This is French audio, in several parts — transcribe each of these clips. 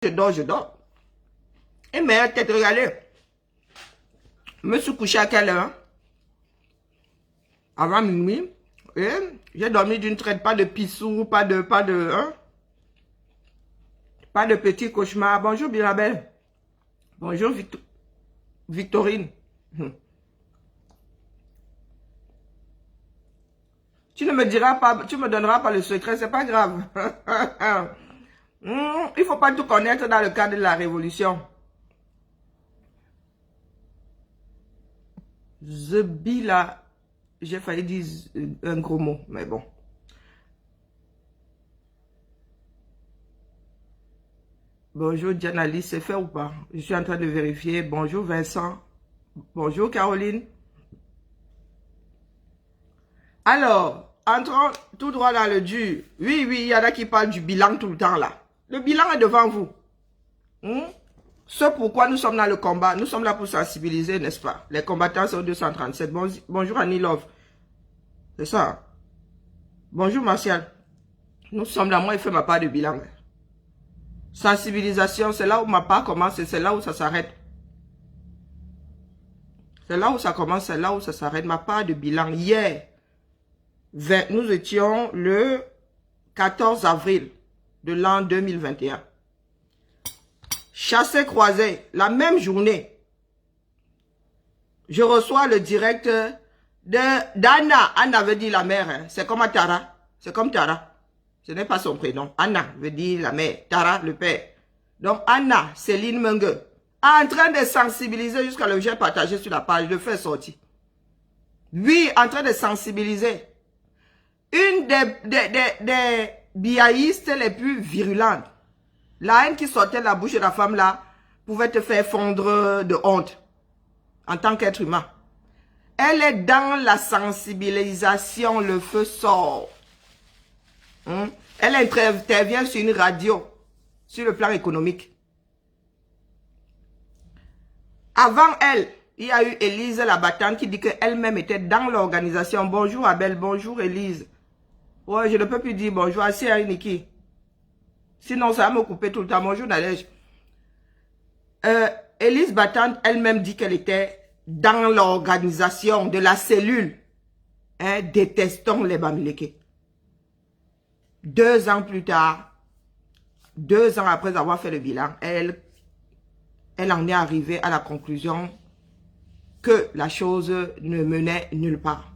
je dors. Et mais tête, regardez. Je me suis couché à quelle heure? Avant minuit. Et j'ai dormi d'une traite, pas de pissou, pas de petits cauchemars. Bonjour Birabel. Bonjour Victorine. Tu ne me diras pas, tu me donneras pas le secret, c'est pas grave. Il faut pas tout connaître dans le cadre de la révolution. Zebila, j'ai failli dire un gros mot, mais bon. Bonjour Dianalis, c'est fait ou pas? Je suis en train de vérifier. Bonjour Vincent. Bonjour Caroline. Alors, entrons tout droit dans le dur. Oui, il y en a qui parlent du bilan tout le temps là. Le bilan est devant vous. Ce pourquoi nous sommes dans le combat. Nous sommes là pour sensibiliser, n'est-ce pas? Les combattants sont 237. Bonjour Annie Love. C'est ça. Bonjour Martial. Nous sommes là, moi, il fait ma part de bilan. Sensibilisation, c'est là où ma part commence et c'est là où ça s'arrête. C'est là où ça commence, c'est là où ça s'arrête. Ma part de bilan. Hier, nous étions le 14 avril de l'an 2021. Chassé croisé, la même journée, je reçois le direct d'Anna. Anna veut dire la mère, hein. C'est comme Tara. C'est comme Tara. Ce n'est pas son prénom. Anna veut dire la mère. Tara, le père. Donc Anna, Céline Mengue, en train de sensibiliser jusqu'à le j'ai partagé sur la page, le fait sortir. Oui, en train de sensibiliser. Une des biaïstes les plus virulentes. La haine qui sortait de la bouche de la femme là pouvait te faire fondre de honte en tant qu'être humain. Elle est dans la sensibilisation, le feu sort. Elle intervient sur une radio, sur le plan économique. Avant elle, il y a eu Élise la battante qui dit qu'elle-même était dans l'organisation. Bonjour Abel, bonjour Élise. Ouais, je ne peux plus dire bonjour à Sierra Niki. Sinon, ça va me couper tout le temps. Bonjour Nadège. Élise Battante, elle-même dit qu'elle était dans l'organisation de la cellule. Détestons les Bamileke. 2 ans plus tard, 2 ans après avoir fait le bilan, elle en est arrivée à la conclusion que la chose ne menait nulle part.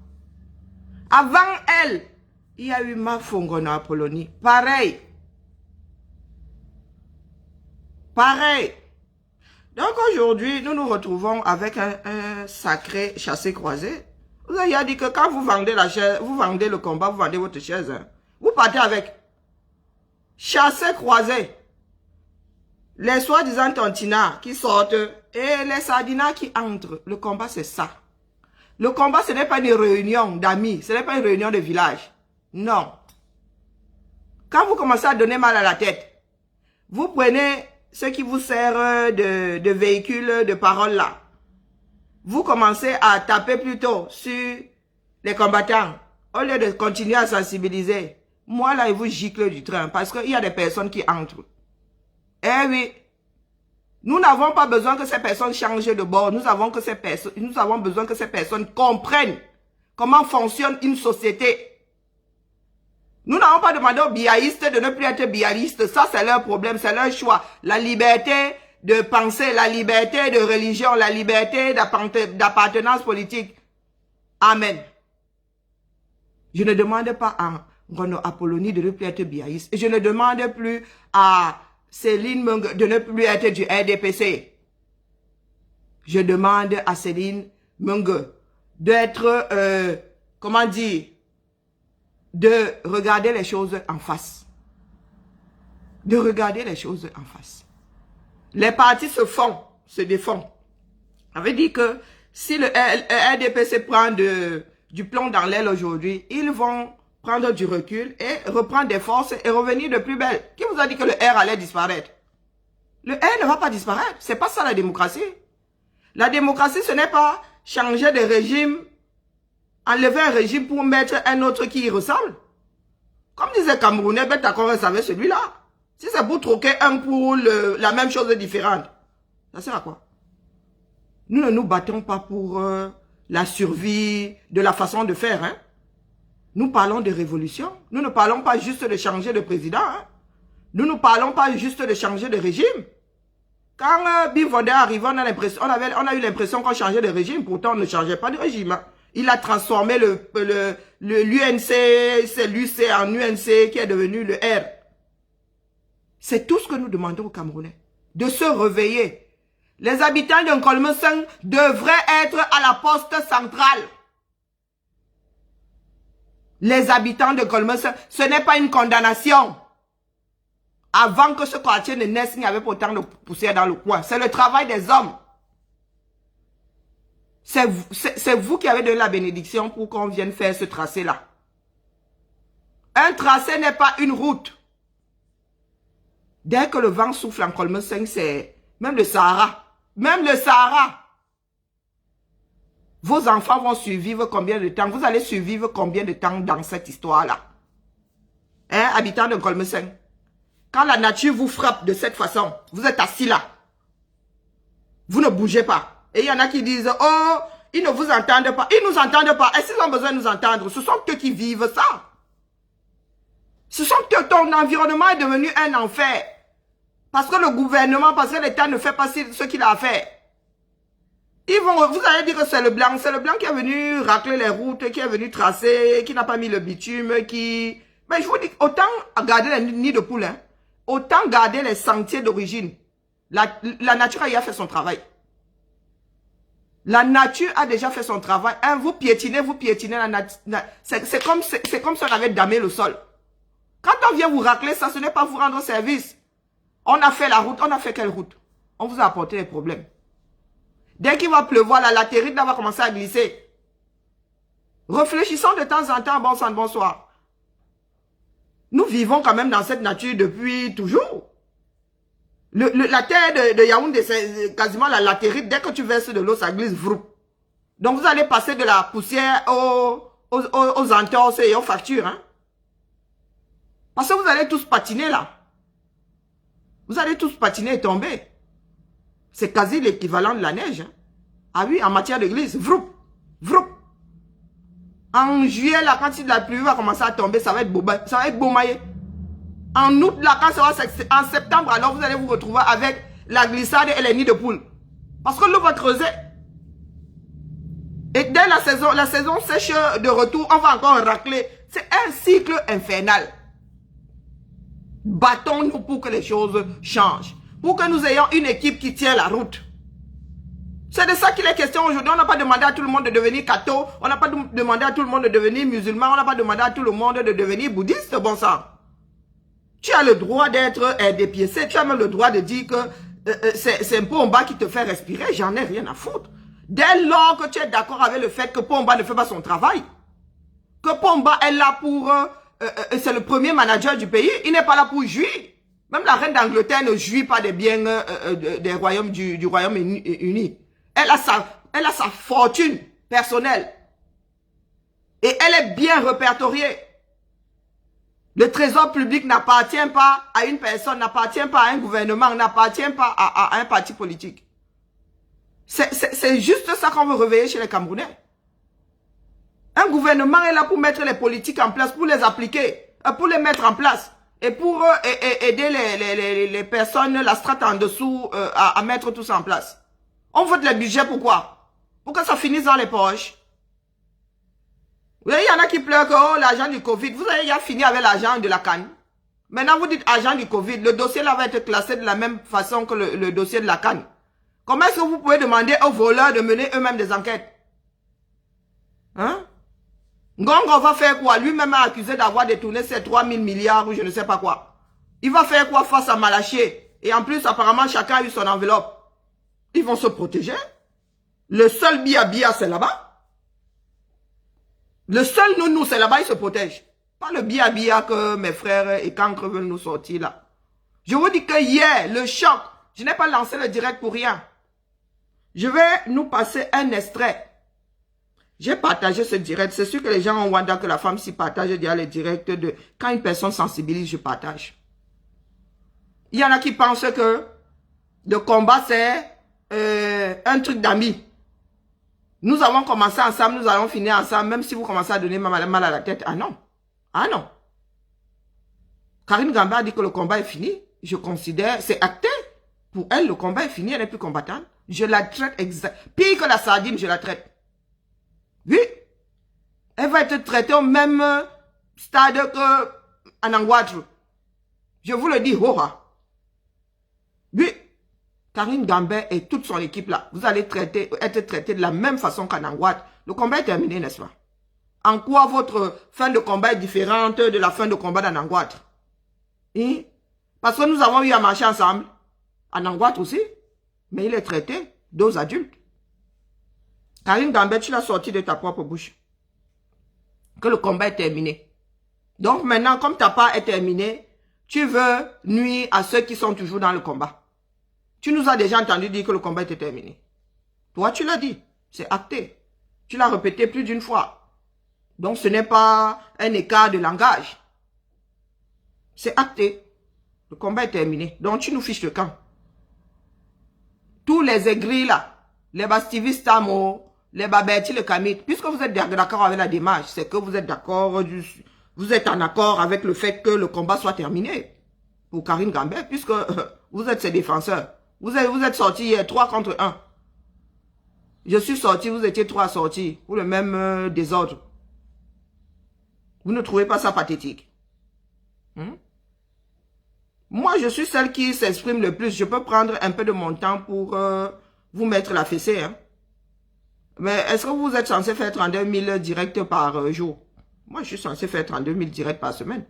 Avant elle, il y a eu Mafongona Apollonie. Pareil. Donc aujourd'hui, nous nous retrouvons avec un sacré chassé-croisé. Vous avez dit que quand vous vendez la chaise, vous vendez le combat, vous vendez votre chaise. Hein. Vous partez avec. Chassé-croisé. Les soi-disant tontinards qui sortent et les sardinards qui entrent. Le combat, c'est ça. Le combat, ce n'est pas une réunion d'amis. Ce n'est pas une réunion de village. Non. Quand vous commencez à donner mal à la tête, vous prenez ce qui vous sert de véhicule de parole là. Vous commencez à taper plutôt sur les combattants au lieu de continuer à sensibiliser. Moi là, il vous gicle du train parce qu'il y a des personnes qui entrent. Eh oui, nous n'avons pas besoin que ces personnes changent de bord. Nous avons besoin que ces personnes comprennent comment fonctionne une société. Nous n'avons pas demandé aux biaïstes de ne plus être biaïstes. Ça, c'est leur problème, c'est leur choix. La liberté de penser, la liberté de religion, la liberté d'appartenance politique. Amen. Je ne demande pas à Renaud Apollonie de ne plus être biaïste. Et je ne demande plus à Céline Mengue de ne plus être du RDPC. Je demande à Céline Mengue d'être, comment dire, de regarder les choses en face. De regarder les choses en face. Les partis se défendent. Ça veut dire que si le RDPC prend du plomb dans l'aile aujourd'hui, ils vont prendre du recul et reprendre des forces et revenir de plus belle. Qui vous a dit que le R allait disparaître? Le R ne va pas disparaître. C'est pas ça la démocratie. La démocratie, ce n'est pas changer de régime, enlever un régime pour mettre un autre qui y ressemble. Comme disait Camerounais, ben d'accord, savait celui-là. Si c'est pour troquer un pour la même chose différente, ça sert à quoi? Nous ne nous battons pas pour la survie de la façon de faire. Hein? Nous parlons de révolution. Nous ne parlons pas juste de changer de président. Hein? Nous ne parlons pas juste de changer de régime. Quand Bim Von Der arrivait, on a eu l'impression qu'on changeait de régime. Pourtant, on ne changeait pas de régime. Hein? Il a transformé l'UNC, c'est l'UC en UNC qui est devenu le R. C'est tout ce que nous demandons aux Camerounais. De se réveiller. Les habitants de Nkolmeseng devraient être à la poste centrale. Les habitants de Nkolmeseng, ce n'est pas une condamnation. Avant que ce quartier ne naisse, il n'y avait pas autant de poussière dans le coin. C'est le travail des hommes. C'est vous qui avez donné la bénédiction pour qu'on vienne faire ce tracé-là. Un tracé n'est pas une route. Dès que le vent souffle en Nkolmeseng, c'est même le Sahara. Même le Sahara. Vos enfants vont survivre combien de temps? Vous allez survivre combien de temps dans cette histoire-là? Hein, habitants de Nkolmeseng? Quand la nature vous frappe de cette façon, vous êtes assis là. Vous ne bougez pas. Et il y en a qui disent, oh, ils ne vous entendent pas. Ils ne nous entendent pas. Est-ce qu'ils ont besoin de nous entendre? Ce sont eux qui vivent ça. Ce sont eux, ton environnement est devenu un enfer. Parce que le gouvernement, parce que l'État ne fait pas ce qu'il a à faire. Vous allez dire que c'est le blanc qui est venu racler les routes, qui est venu tracer, qui n'a pas mis le bitume, qui... Mais je vous dis, autant garder les nids de poules, hein, autant garder les sentiers d'origine. La nature a fait son travail. La nature a déjà fait son travail. Hein, vous piétinez la nature. C'est comme si on avait damé le sol. Quand on vient vous racler ça, ce n'est pas vous rendre service. On a fait la route, on a fait quelle route? On vous a apporté des problèmes. Dès qu'il va pleuvoir, la latérite va commencer à glisser. Réfléchissons de temps en temps, bon sang, bonsoir. Nous vivons quand même dans cette nature depuis toujours. La terre de Yaoundé, c'est quasiment la latérite. Dès que tu verses de l'eau, ça glisse. Vrou. Donc vous allez passer de la poussière aux entorses et aux fractures. Hein? Parce que vous allez tous patiner là. Vous allez tous patiner et tomber. C'est quasi l'équivalent de la neige. Hein? Ah oui, en matière de glisse. Vrou. Vrou. En juillet, là, quand la pluie va commencer à tomber, ça va être baumaillé. En août, là, quand ça va, en septembre, alors vous allez vous retrouver avec la glissade et les nids de poules. Parce que l'eau va creuser. Et dès la saison sèche de retour, on va encore racler. C'est un cycle infernal. Battons-nous pour que les choses changent. Pour que nous ayons une équipe qui tient la route. C'est de ça qu'il est question aujourd'hui. On n'a pas demandé à tout le monde de devenir catho. On n'a pas demandé à tout le monde de devenir musulman. On n'a pas demandé à tout le monde de devenir bouddhiste. Bon sang. Tu as le droit d'être dépiécé. Tu as même le droit de dire que c'est Pomba qui te fait respirer. J'en ai rien à foutre. Dès lors que tu es d'accord avec le fait que Pomba ne fait pas son travail. Que Pomba est là pour... c'est le premier manager du pays. Il n'est pas là pour jouir. Même la reine d'Angleterre ne jouit pas des biens des royaumes du Royaume-Uni. Elle a sa fortune personnelle. Et elle est bien répertoriée. Le trésor public n'appartient pas à une personne, n'appartient pas à un gouvernement, n'appartient pas à un parti politique. C'est juste ça qu'on veut réveiller chez les Camerounais. Un gouvernement est là pour mettre les politiques en place, pour les appliquer, pour les mettre en place. Et pour aider les personnes, la strate en dessous, à mettre tout ça en place. On vote les budgets, pourquoi? Pour que ça finisse dans les poches. Vous voyez, il y en a qui pleurent que oh, l'argent du Covid. Vous avez déjà fini avec l'argent de la canne. Maintenant, vous dites argent du Covid. Le dossier là va être classé de la même façon que le dossier de la canne. Comment est-ce que vous pouvez demander aux voleurs de mener eux-mêmes des enquêtes? Hein? Ngongo va faire quoi? Lui-même a accusé d'avoir détourné ses 3000 milliards ou je ne sais pas quoi. Il va faire quoi face à Malaché? Et en plus, apparemment, chacun a eu son enveloppe. Ils vont se protéger. Le seul bia, c'est là-bas. Le seul nounou, c'est là-bas, ils se protègent. Pas le bia que mes frères et cancres veulent nous sortir là. Je vous dis que hier, le choc, je n'ai pas lancé le direct pour rien. Je vais nous passer un extrait. J'ai partagé ce direct. C'est sûr que les gens ont Wanda que la femme s'y partage déjà les directs de... Quand une personne sensibilise, je partage. Il y en a qui pensent que le combat, c'est un truc d'amis. Nous avons commencé ensemble, nous allons finir ensemble, même si vous commencez à donner mal à la tête. Ah non. Ah non. Karine Gambé a dit que le combat est fini. Je considère, c'est acté. Pour elle, le combat est fini, elle n'est plus combattante. Je la traite exact. Pire que la sardine, je la traite. Oui. Elle va être traitée au même stade que Anangouadre. Je vous le dis, Hoha. Oui. Karine Gambé et toute son équipe là, vous allez être traité de la même façon qu'Anangouadre. Le combat est terminé, n'est-ce pas? En quoi votre fin de combat est différente de la fin de combat d'Anangouadre? Hein? Parce que nous avons eu à marcher ensemble. Anangouadre aussi. Mais il est traité d'aux adultes. Karine Gambé, tu l'as sorti de ta propre bouche. Que le combat est terminé. Donc maintenant, comme ta part est terminée, tu veux nuire à ceux qui sont toujours dans le combat. Tu nous as déjà entendu dire que le combat était terminé. Toi, tu l'as dit. C'est acté. Tu l'as répété plus d'une fois. Donc ce n'est pas un écart de langage. C'est acté. Le combat est terminé. Donc tu nous fiches le camp. Tous les aigris là, les bastivistes Tamo, les Babetti, le Kamit, puisque vous êtes d'accord avec la démarche, c'est que vous êtes d'accord, vous êtes en accord avec le fait que le combat soit terminé. Pour Karine Gambé, puisque vous êtes ses défenseurs. Vous êtes sortis hier 3 contre 1. Je suis sorti, vous étiez 3 sortis pour le même désordre. Vous ne trouvez pas ça pathétique? Moi, je suis celle qui s'exprime le plus. Je peux prendre un peu de mon temps pour vous mettre la fessée. Hein? Mais est-ce que vous êtes censé faire 32 000 directs par jour? Moi, je suis censé faire 32 000 directs par semaine.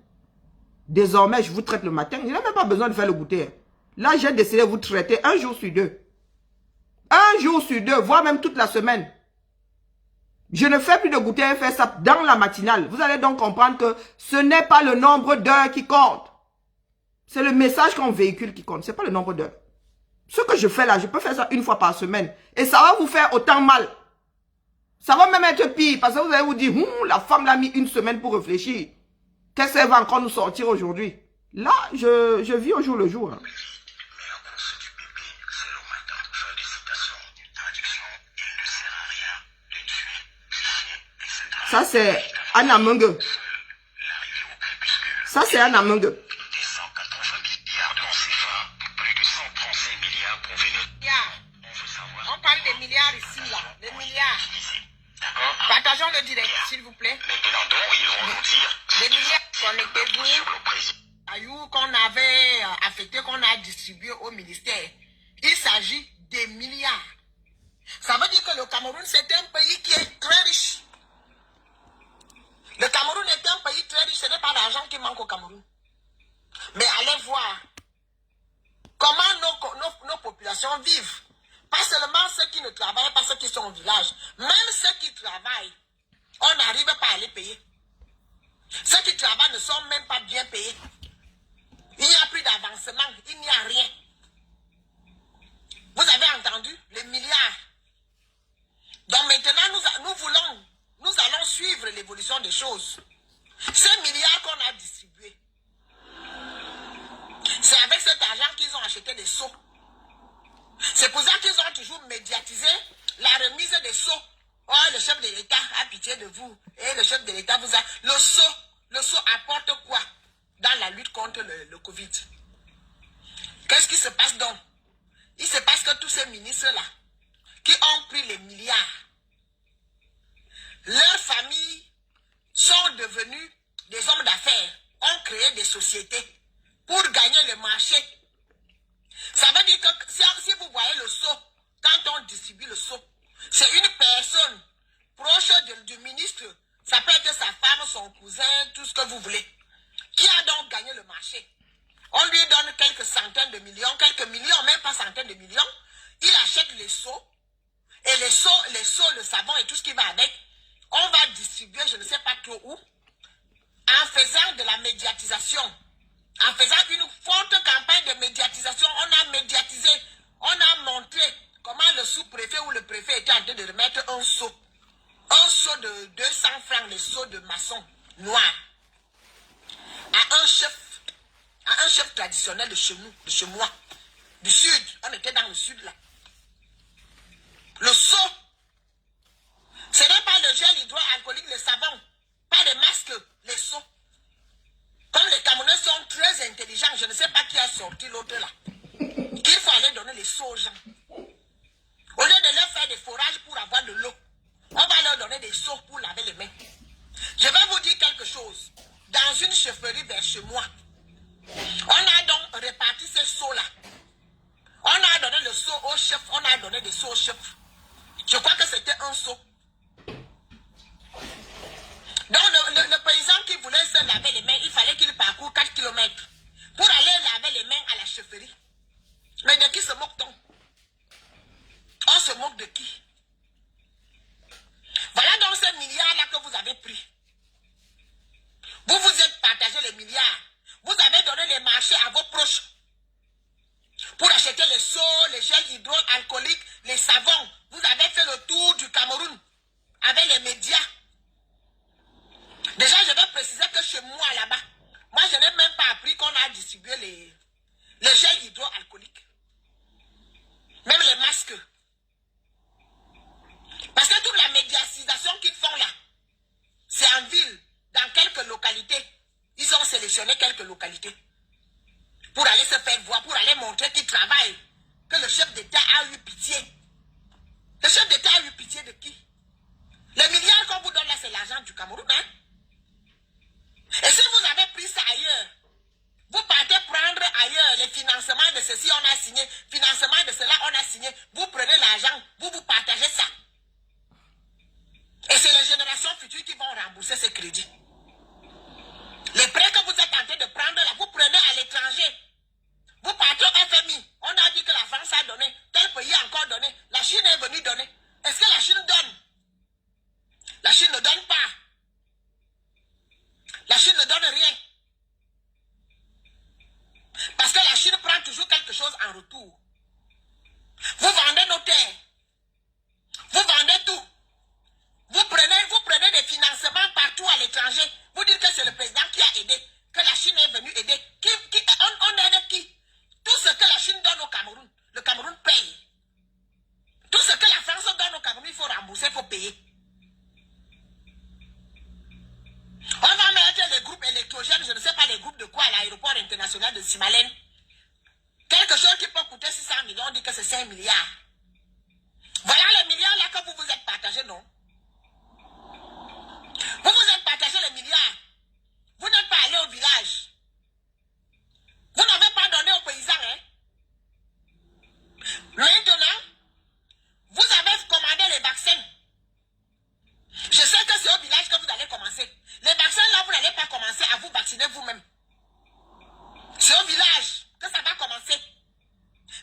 Désormais, je vous traite le matin. Il n'y a même pas besoin de faire le goûter. Hein. Là, j'ai décidé de vous traiter un jour sur 2. Un jour sur 2, voire même toute la semaine. Je ne fais plus de goûter et faire ça dans la matinale. Vous allez donc comprendre que ce n'est pas le nombre d'heures qui compte. C'est le message qu'on véhicule qui compte. Ce n'est pas le nombre d'heures. Ce que je fais là, je peux faire ça une fois par semaine. Et ça va vous faire autant mal. Ça va même être pire. Parce que vous allez vous dire, la femme l'a mis une semaine pour réfléchir. Qu'est-ce qu'elle va encore nous sortir aujourd'hui? Là, je vis au jour le jour. Hein. Ça, c'est Anna Mungue. Ça, c'est Anna Mungue. On parle des milliards ici, là. Des milliards. Partageons le direct, s'il vous plaît. Maintenant, donc, ils vont vous dire... Des milliards connectez-vous. Qu'on avait affecté, qu'on a distribué au ministère. Il s'agit des milliards. Ça veut dire que le Cameroun, c'est un pays qui est très riche. Le Cameroun est un pays très riche. Ce n'est pas d'argent qui manque au Cameroun. Mais allez voir comment nos populations vivent. Pas seulement ceux qui ne travaillent pas, ceux qui sont au village. Même ceux qui travaillent, on n'arrive pas à les payer. Ceux qui travaillent ne sont même pas bien payés. Il n'y a plus d'avancement, il n'y a rien. Vous avez entendu les milliards. Donc maintenant, nous allons suivre l'évolution des choses. Ces milliards qu'on a distribués, c'est avec cet argent qu'ils ont acheté des seaux. C'est pour ça qu'ils ont toujours médiatisé la remise des seaux. Oh, le chef de l'État a pitié de vous. Et le chef de l'État vous a... Le seau apporte quoi dans la lutte contre le Covid? Qu'est-ce qui se passe donc? Il se passe que tous ces ministres-là, qui ont pris les milliards, leurs familles sont devenus des hommes d'affaires, ont créé des sociétés pour gagner le marché. Ça veut dire que si vous voyez le seau, quand on distribue le seau, c'est une personne proche du ministre, ça peut être sa femme, son cousin, tout ce que vous voulez, qui a donc gagné le marché. On lui donne quelques centaines de millions, quelques millions, même pas centaines de millions. Il achète les seaux, et les seaux, le savon et tout ce qui va avec, on va distribuer, je ne sais pas trop où, en faisant de la médiatisation. En faisant une forte campagne de médiatisation, on a médiatisé, on a montré comment le sous-préfet ou le préfet était en train de remettre un seau. Un seau de 200 francs, le seau de maçon noir. À un chef traditionnel de chez nous, de chez moi, du sud. On était dans le sud là. Le seau, ce n'est pas le gel hydroalcoolique, le savon, pas les masques, les seaux. Comme les Camerounais sont très intelligents, je ne sais pas qui a sorti l'autre là. Qu'il faut aller donner les seaux aux gens. Au lieu de leur faire des forages pour avoir de l'eau, on va leur donner des seaux pour laver les mains. Je vais vous dire quelque chose. Dans une chefferie vers chez moi, on a donc réparti ces seaux-là. On a donné le seau au chef, on a donné des seaux au chef. Je crois que c'était un seau. Donc le paysan qui voulait se laver les mains, il fallait qu'il parcourt 4 km pour aller laver les mains à la chefferie. Mais de qui se moque-t-on? On se moque de qui? Voilà donc ces milliards-là que vous avez pris. Vous vous êtes partagé les milliards. Vous avez donné les marchés à vos proches pour acheter les seaux, les gels hydroalcooliques, les savons. Vous avez fait le tour du Cameroun avec les médias. Déjà, je vais préciser que chez moi, là-bas, moi, je n'ai même pas appris qu'on a distribué les gels hydroalcooliques. Même les masques. Parce que toute la médiatisation qu'ils font là, c'est en ville, dans quelques localités. Ils ont sélectionné quelques localités pour aller se faire voir, pour aller montrer qu'ils travaillent, que le chef d'État a eu pitié. Le chef d'État a eu pitié de qui? Les milliards qu'on vous donne là, c'est l'argent du Cameroun, hein? Et si vous avez pris ça ailleurs, vous partez prendre ailleurs les financements de ceci, on a signé, financement de cela, on a signé, vous prenez l'argent, vous partagez ça. Et c'est les générations futures qui vont rembourser ces crédits. Les prêts que vous êtes en train de prendre là, vous prenez à l'étranger. Vous partez au FMI. On a dit que la France a donné, tel pays a encore donné. La Chine est venue donner. Est-ce que la Chine donne? La Chine ne donne pas. La Chine ne donne rien. Parce que la Chine prend toujours quelque chose en retour. Vous vendez nos terres. Vous vendez tout. Vous prenez des financements partout à l'étranger. Vous dites que c'est le président qui a aidé, que la Chine est venue aider. On aide qui? Tout ce que la Chine donne au Cameroun, le Cameroun paye. Tout ce que la France donne au Cameroun, il faut rembourser, il faut payer. On va mettre les groupes électrogènes, je ne sais pas les groupes de quoi, à l'aéroport international de Simalène. Quelque chose qui peut coûter 600 millions, on dit que c'est 5 milliards. Voilà les milliards là que vous vous êtes partagés, non? Vous vous êtes partagé les milliards. Vous n'êtes pas allé au village. Vous n'avez pas donné aux paysans, hein? Maintenant, vous avez commandé les vaccins. Je sais que c'est au village que vous allez commencer. Les vaccins là, vous n'allez pas commencer à vous vacciner vous-même. C'est au village que ça va commencer.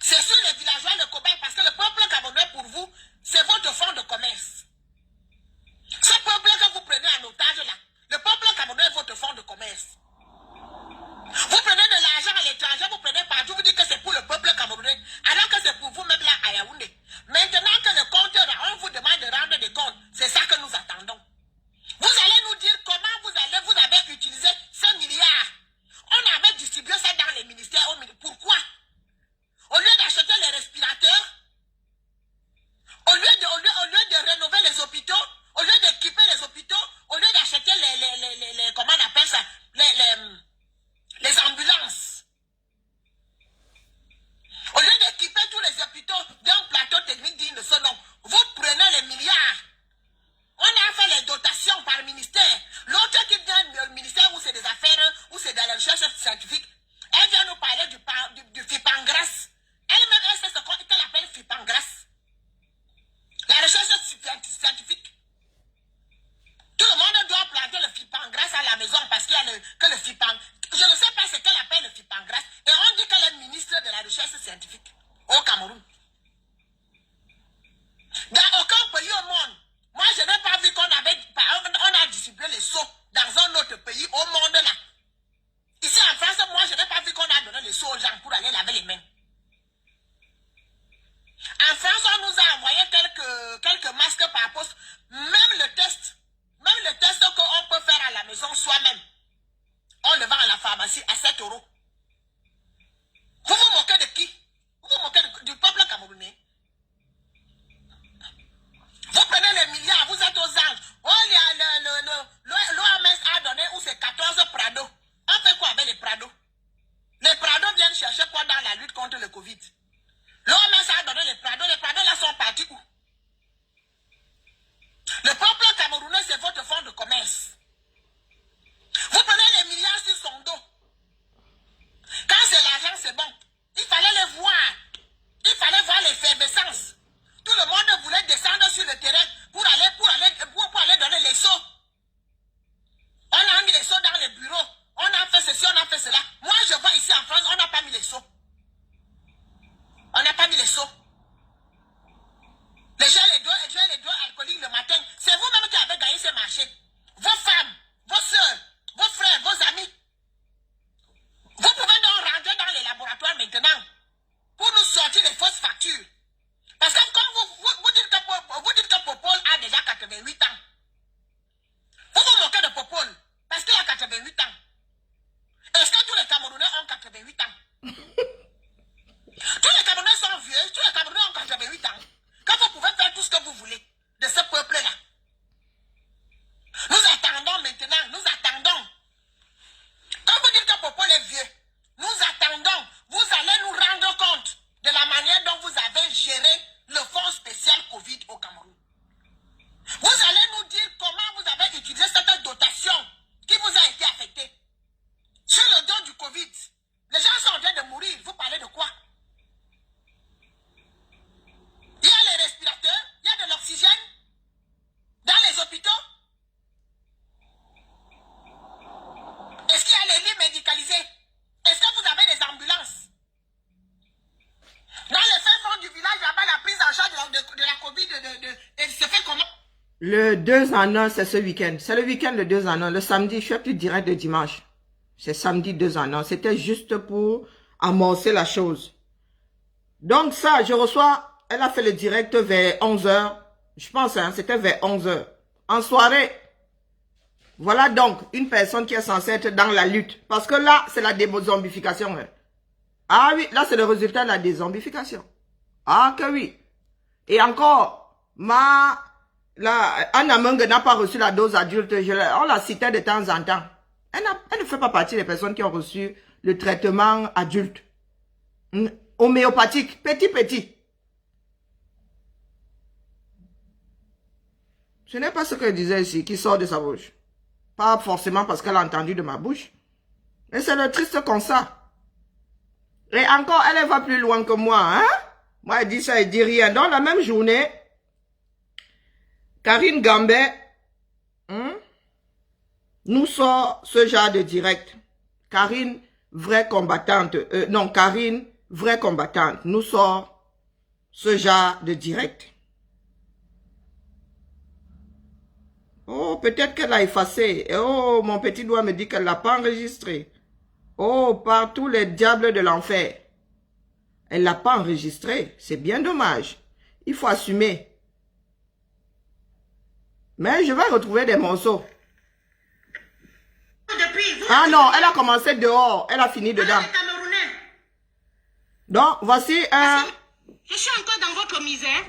C'est sur les villageois de cobaye parce que le peuple camerounais pour vous, c'est votre fonds de commerce. Ce peuple que vous prenez en otage là, le peuple camerounais est votre fonds de commerce. Vous prenez de l'argent à l'étranger, vous prenez partout, vous dites que c'est pour le peuple camerounais, alors que c'est pour vous-même là à Yaoundé. Maintenant que le compte là, on vous demande de rendre des comptes, c'est ça que nous attendons. Vous allez nous dire comment vous avez utilisé ces milliards. On avait distribué ça dans les ministères. Pourquoi? Au lieu d'acheter les respirateurs, au lieu de rénover les hôpitaux, au lieu d'équiper les hôpitaux, au lieu d'acheter comment on appelle ça, les ambulances, au lieu d'équiper tous les hôpitaux d'un plateau technique digne de ce nom, vous prenez les milliards. On a fait les dotations par ministère. L'autre qui vient du ministère où c'est des affaires, où c'est dans la recherche scientifique, elle vient nous parler du FIPANGRAS. Elle-même, elle sait ce qu'elle appelle FIPANGRAS. La recherche scientifique. Tout le monde doit planter le FIPANGRAS à la maison parce qu'il y a que le FIPANGRAS. Je ne sais pas ce qu'elle appelle le FIPANGRAS. Et on dit qu'elle est ministre de la recherche scientifique au Cameroun. Dans aucun pays au monde, moi je n'ai pas vu qu'on a distribué les seaux dans un autre pays au monde là. Ici en France, moi je n'ai pas vu qu'on a donné les seaux aux gens pour aller laver les mains. En France, on nous a envoyé quelques masques par poste. Même le test qu'on peut faire à la maison soi-même, on le vend à la pharmacie à 7 €. la lutte contre le Covid. L'OMS a donné les Prado là sont partis où? Le peuple camerounais, c'est votre fonds de commerce. Vous prenez les milliards sur son dos. Quand c'est l'argent, c'est bon. Il fallait les voir. Il fallait voir l'effervescence. Tout le monde voulait descendre sur le terrain pour aller donner les sous. On a mis les sous dans les bureaux. On a fait ceci, on a fait cela. Moi, je vois ici en France, on n'a pas mis les sous. On n'a pas mis les sous. Les doigts alcooliques le matin. C'est vous-même qui avez gagné ce marché. Vos femmes, vos soeurs, vos frères, vos amis. Vous pouvez donc rentrer dans les laboratoires maintenant pour nous sortir les fausses factures. Parce que comme vous dites que Popol a déjà 88 ans. Vous vous moquez de Popol parce qu'il a 88 ans. Est-ce que tous les Camerounais ont 88 ans? Tous les Camerounais sont vieux, tous les Camerounais ont 88 ans. Quand vous pouvez faire tout ce que vous voulez de ce peuple-là. Nous attendons maintenant, nous attendons. Quand vous dites que Popol est vieux, nous attendons. Vous allez nous rendre compte de la manière dont vous avez géré le fonds spécial Covid au Cameroun. Vous allez nous dire comment vous avez utilisé cette dotation qui vous a été affectée. Sur le dos du Covid, les gens sont en train de mourir. Vous parlez de quoi? Il y a les respirateurs, il y a de l'oxygène dans les hôpitaux. Est-ce qu'il y a les lits médicalisés? Est-ce que vous avez des ambulances? Dans les fins fonds du village, là-bas, la prise en charge de la Covid, elle se fait comment? Le 2 en 1, c'est ce week-end. C'est le week-end le 2 en 1. Le samedi, je fais plus direct de dimanche. C'est samedi 2 en 1. C'était juste pour amorcer la chose. Donc ça, je reçois... Elle a fait le direct vers 11h. Je pense, hein, c'était vers 11h. En soirée. Voilà donc une personne qui est censée être dans la lutte. Parce que là, c'est la dézombification. Hein. Ah oui, là, c'est le résultat de la dézombification. Ah que oui. Et encore, Anna Meng n'a pas reçu la dose adulte. On la citait de temps en temps. Elle ne fait pas partie des personnes qui ont reçu le traitement adulte. Homéopathique, petit. Ce n'est pas ce qu'elle disait ici, qui sort de sa bouche. Pas forcément parce qu'elle a entendu de ma bouche. Mais c'est le triste constat. Et encore, elle va plus loin que moi. Hein? Moi, elle dit ça, elle dit rien. Dans la même journée, Karine Gambé nous sort ce genre de direct. Karine, vraie combattante. Karine, vraie combattante, nous sort ce genre de direct. Oh, peut-être qu'elle a effacé. Oh, mon petit doigt me dit qu'elle ne l'a pas enregistré. Oh, par tous les diables de l'enfer. Elle ne l'a pas enregistré. C'est bien dommage. Il faut assumer. Mais je vais retrouver des morceaux. Ah non, elle a commencé dehors. Elle a fini dedans. Donc, voici un... Je suis encore dans votre misère.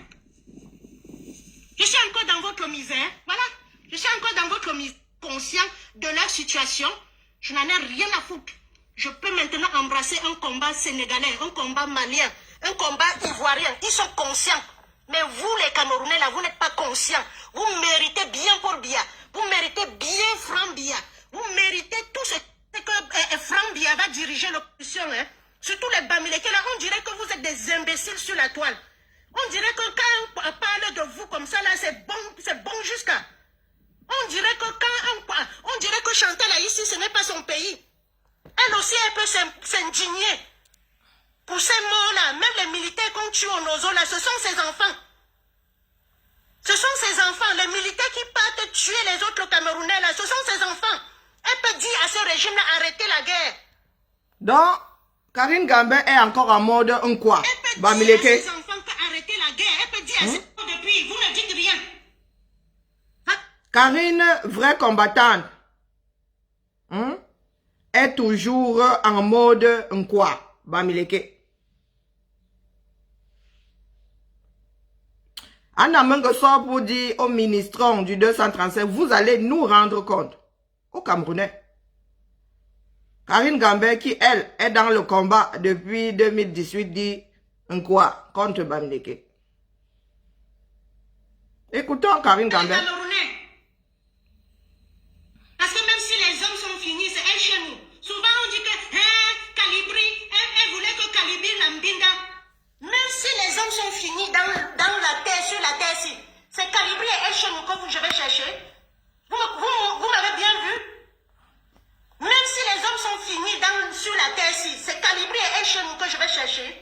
Je suis encore dans votre misère. Voilà. Je suis encore dans votre misère. Conscient de leur situation. Je n'en ai rien à foutre. Je peux maintenant embrasser un combat sénégalais, un combat malien, un combat ivoirien. Ils sont conscients. Mais vous, les Camerounais, là, vous n'êtes pas conscients. Vous méritez bien pour Biya. Vous méritez bien Franc Biya. Vous méritez tout ce que Franc Biya va diriger l'opposition. Hein. Surtout les Bamileke, là, on dirait que vous êtes des imbéciles sur la toile. On dirait que quand on parle de vous comme ça, là, c'est bon jusqu'à... On dirait que on dirait que Chantal, là, ici, ce n'est pas son pays. Elle aussi, elle peut s'indigner. Pour ces morts-là, même les militaires qu'on tue au Nozo, là, ce sont ses enfants. Ce sont ses enfants. Les militaires qui partent tuer les autres Camerounais, là, ce sont ses enfants. Elle peut dire à ce régime-là, arrêtez la guerre. Donc, Karine Gambé est encore en mode un quoi? Elle peut dire à ses enfants arrêter la guerre. Elle peut dire à ses enfants depuis, vous ne dites rien. Karine, vraie combattante, est toujours en mode un quoi? Bamileke. Anna Meng sort pour dire aux ministrants du 235, vous allez nous rendre compte, aux Camerounais. Karine Gambé qui, elle, est dans le combat depuis 2018, dit quoi contre Bamileke. Écoutons Karine Gambé. Parce que même si les hommes sont finis, c'est elle chez nous. Souvent on dit que Calibri, elle voulait que Calibri l'ambinda. Même si les hommes sont finis dans la terre, sur la terre ici, c'est Calibri et elle chez nous que je vais chercher. Vous m'avez bien vu? Même si les hommes sont finis sur la terre ici, c'est Calibri et elle chez nous que je vais chercher.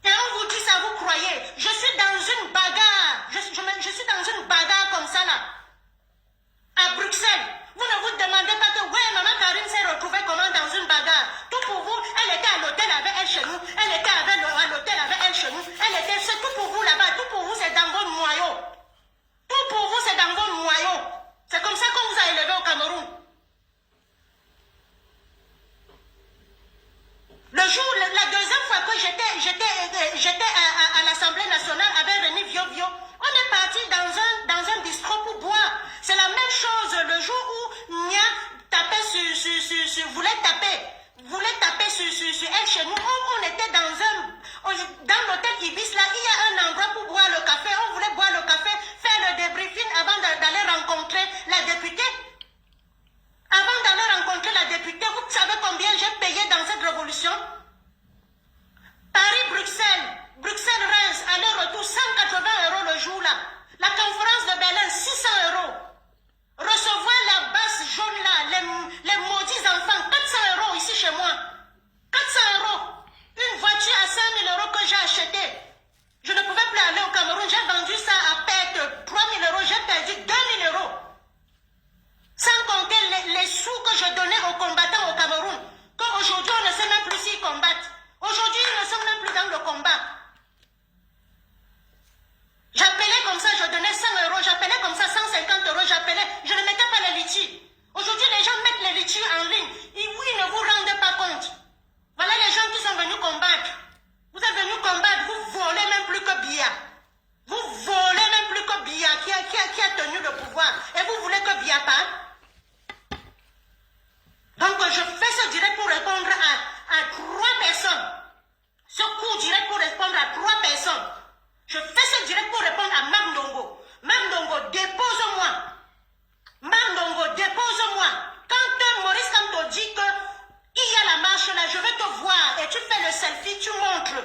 Et on vous dit ça, vous croyez? Je suis dans une bagarre. Je suis dans une bagarre comme ça là. À Bruxelles. Vous ne vous demandez pas que, ouais, maman Karine s'est retrouvée comment dans une bagarre. Tout pour vous, elle était à l'hôtel avec elle chez nous. Elle était à l'hôtel avec elle chez nous. C'est tout pour vous là-bas. Tout pour vous, c'est dans vos noyaux. Tout pour vous, c'est dans vos noyaux. C'est comme ça qu'on vous a élevé au Cameroun. Le jour, la deuxième fois que j'étais à l'Assemblée nationale avec René Viovio, on est parti dans un bistrot pour boire. C'est la même chose le jour où Nia tapait voulait taper sur elle chez nous. On était dans l'hôtel Ibis là, il y a un endroit pour boire le café. On voulait boire le café, faire le débriefing avant d'aller rencontrer la députée. Avant d'aller rencontrer la députée, vous savez combien j'ai payé dans cette révolution? Paris-Bruxelles, Bruxelles-Reims, aller-retour, 180 € le jour là. La conférence de Berlin, 600 €. Recevoir la basse jaune là, les maudits enfants, 400 € ici chez moi. 400 €. Une voiture à 5 000 € que j'ai achetée. Je ne pouvais plus aller au Cameroun, j'ai vendu ça à perte, 3 000 €, j'ai perdu 2 000 €. Sans compter les sous que je donnais aux combattants au Cameroun. Qu'aujourd'hui, on ne sait même plus s'ils combattent. Aujourd'hui, ils ne sont même plus dans le combat. J'appelais comme ça, je donnais 100 €, j'appelais comme ça 150 €, j'appelais, je ne mettais pas les litiges. Aujourd'hui, les gens mettent les litiges en ligne. Et oui, ne vous rendez pas compte. Voilà les gens qui sont venus combattre. Vous êtes venus combattre, vous volez même plus que Biya. Vous volez même plus que Biya qui a tenu le pouvoir. Et vous voulez que Biya parte? Donc je fais ce direct pour répondre à 3 personnes. Ce coup direct pour répondre à 3 personnes. Je fais ce direct pour répondre à Mamdongo. Mamdongo, dépose-moi. Mamdongo, dépose-moi. Quand Maurice Kamto dit que il y a la marche là, je vais te voir et tu fais le selfie, tu montres.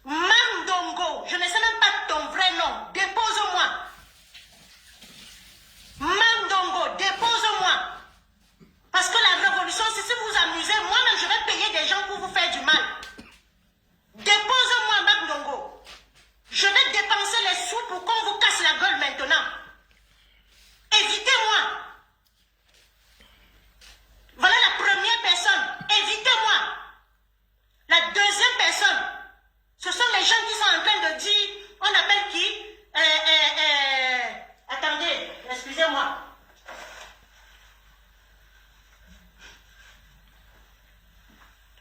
Mamdongo, je ne sais même pas ton vrai nom. Dépose-moi. Mamdongo, dépose-moi. Parce que la révolution, c'est si vous amusez, moi-même je vais payer des gens pour vous faire du mal. Dépose-moi, Mamdongo. Je vais dépenser les sous pour qu'on vous casse la gueule maintenant. Évitez-moi. Voilà la première personne. Évitez-moi. La deuxième personne, ce sont les gens qui sont en train de dire, on appelle qui? Attendez, excusez-moi.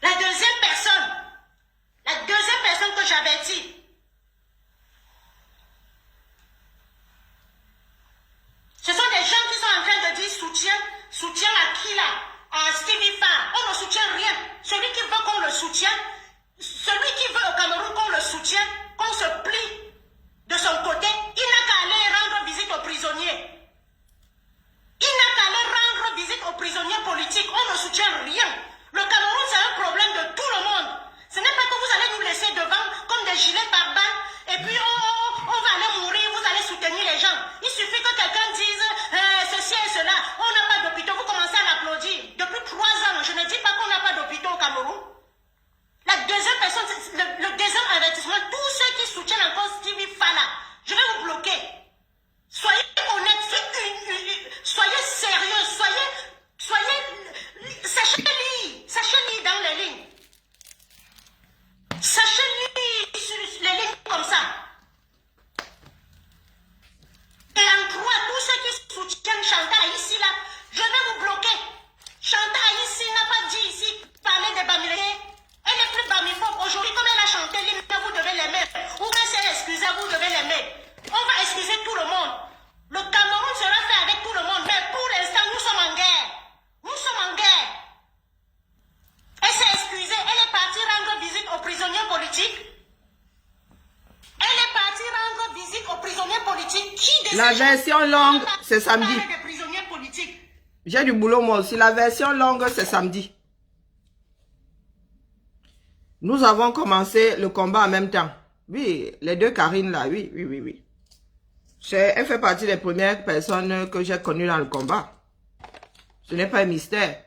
La deuxième personne que j'avertis, ce sont des gens qui sont en train de dire soutien à qui là? À Stevie Farr. On ne soutient rien. Celui qui veut qu'on le soutienne, celui qui veut au Cameroun qu'on le soutienne, qu'on se plie de son côté, il n'a qu'à aller rendre visite aux prisonniers. Il n'a qu'à aller rendre visite aux prisonniers politiques. On ne soutient rien. Le Cameroun, c'est un problème de tout le monde. Ce n'est pas que vous allez nous laisser devant comme des gilets pare-balles et puis on va aller mourir, vous allez soutenir les gens. Il suffit que quelqu'un dise ceci et cela. On n'a pas d'hôpitaux, vous commencez à l'applaudir. Depuis 3 ans, je ne dis pas qu'on n'a pas d'hôpitaux au Cameroun. La deuxième personne, le deuxième avertissement, tous ceux qui soutiennent encore Stevie Fala, je vais vous bloquer. Soyez honnêtes, soyez sérieux, sachez lire La version longue, c'est samedi. Avec des prisonniers politiques. J'ai du boulot moi aussi. La version longue, c'est samedi. Nous avons commencé le combat en même temps. Oui, les deux Karine là, oui. Elle fait partie des premières personnes que j'ai connues dans le combat. Ce n'est pas un mystère.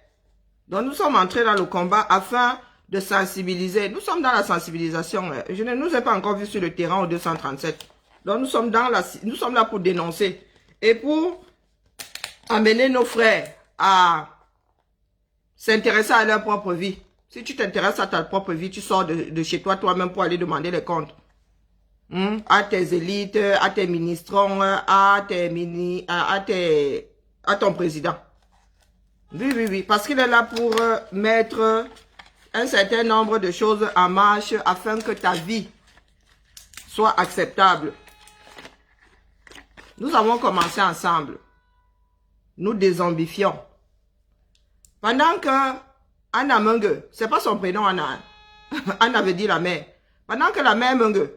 Donc nous sommes entrés dans le combat afin de sensibiliser. Nous sommes dans la sensibilisation. Je ne nous ai pas encore vus sur le terrain au 237. Donc nous sommes là pour dénoncer et pour amener nos frères à s'intéresser à leur propre vie. Si tu t'intéresses à ta propre vie, tu sors de chez toi toi-même pour aller demander les comptes. À tes élites, à tes ministrons, à ton président. Oui. Parce qu'il est là pour mettre un certain nombre de choses en marche afin que ta vie soit acceptable. Nous avons commencé ensemble. Nous dézombifions. Pendant que Anna Menge, c'est pas son prénom Anna. Anna veut dire la mère. Pendant que la mère Menge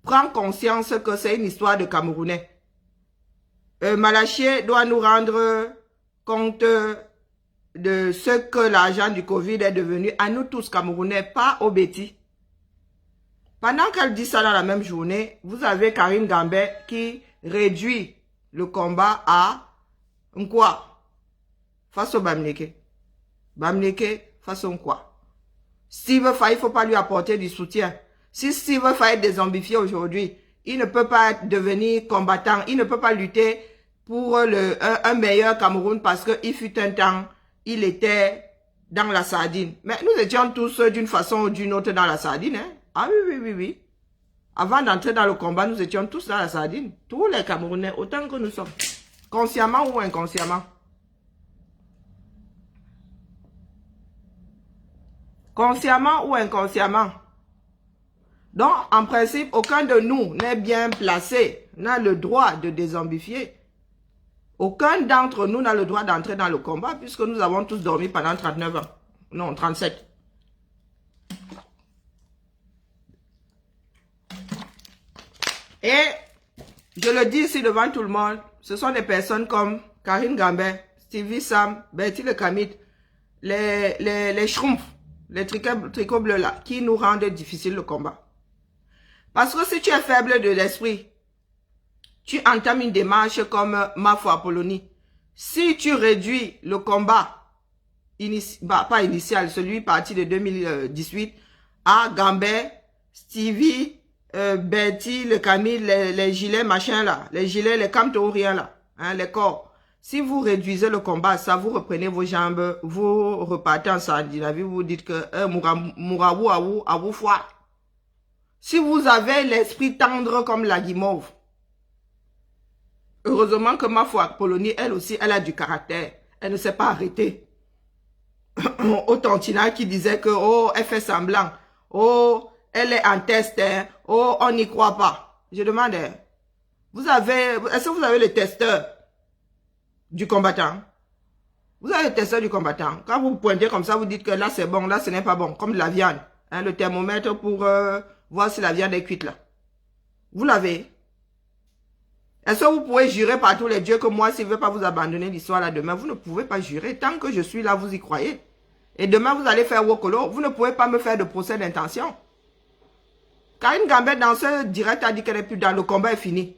prend conscience que c'est une histoire de Camerounais. Malachier doit nous rendre compte de ce que l'argent du Covid est devenu à nous tous Camerounais, pas au Betty. Pendant qu'elle dit ça dans la même journée, vous avez Karine Gambé qui réduit le combat à quoi? Face au Bamneke. Bamneke face au quoi? Steve Faye, il ne faut pas lui apporter du soutien. Si Steve Faye est dézombifié aujourd'hui, il ne peut pas devenir combattant, il ne peut pas lutter pour un meilleur Cameroun parce qu'il fut un temps, il était dans la sardine. Mais nous étions tous d'une façon ou d'une autre dans la sardine. Hein? Ah oui. Avant d'entrer dans le combat, nous étions tous dans la sardine. Tous les Camerounais, autant que nous sommes. Consciemment ou inconsciemment. Consciemment ou inconsciemment. Donc, en principe, aucun de nous n'est bien placé, n'a le droit de dézombifier. Aucun d'entre nous n'a le droit d'entrer dans le combat puisque nous avons tous dormi pendant 39 ans. Non, 37. Et je le dis ici devant tout le monde, ce sont des personnes comme Karine Gambé, Stevie Sam, Betty Le Camit, les Schtroumpfs, les tricots bleus là, qui nous rendent difficile le combat. Parce que si tu es faible de l'esprit, tu entames une démarche comme Mafo Apollonie. Si tu réduis le combat, pas initial, celui parti de 2018, à Gambé, Stevie, Betty, le Camille, les gilets machin là, les gilets, les camtouriens là, hein, les corps. Si vous réduisez le combat, ça vous reprenez vos jambes, vous repartez en Scandinavie, vous dites que Mouraou à vous foi. Si vous avez l'esprit tendre comme la guimauve, heureusement que ma foi, Polonie, elle aussi, elle a du caractère. Elle ne s'est pas arrêtée. Au Tantina qui disait que, oh, elle fait semblant. Oh, elle est en test, hein. Oh, on n'y croit pas. Je demande, est-ce que vous avez le testeur du combattant? Vous avez le testeur du combattant. Quand vous pointez comme ça, vous dites que là c'est bon, là ce n'est pas bon. Comme de la viande. Hein, le thermomètre pour voir si la viande est cuite là. Vous l'avez? Est-ce que vous pouvez jurer par tous les dieux que moi, s'il ne veut pas vous abandonner l'histoire là demain, vous ne pouvez pas jurer. Tant que je suis là, vous y croyez. Et demain, vous allez faire Wokolo. Vous ne pouvez pas me faire de procès d'intention. Karine Gambé, dans ce direct, a dit qu'elle est plus dans le combat est fini.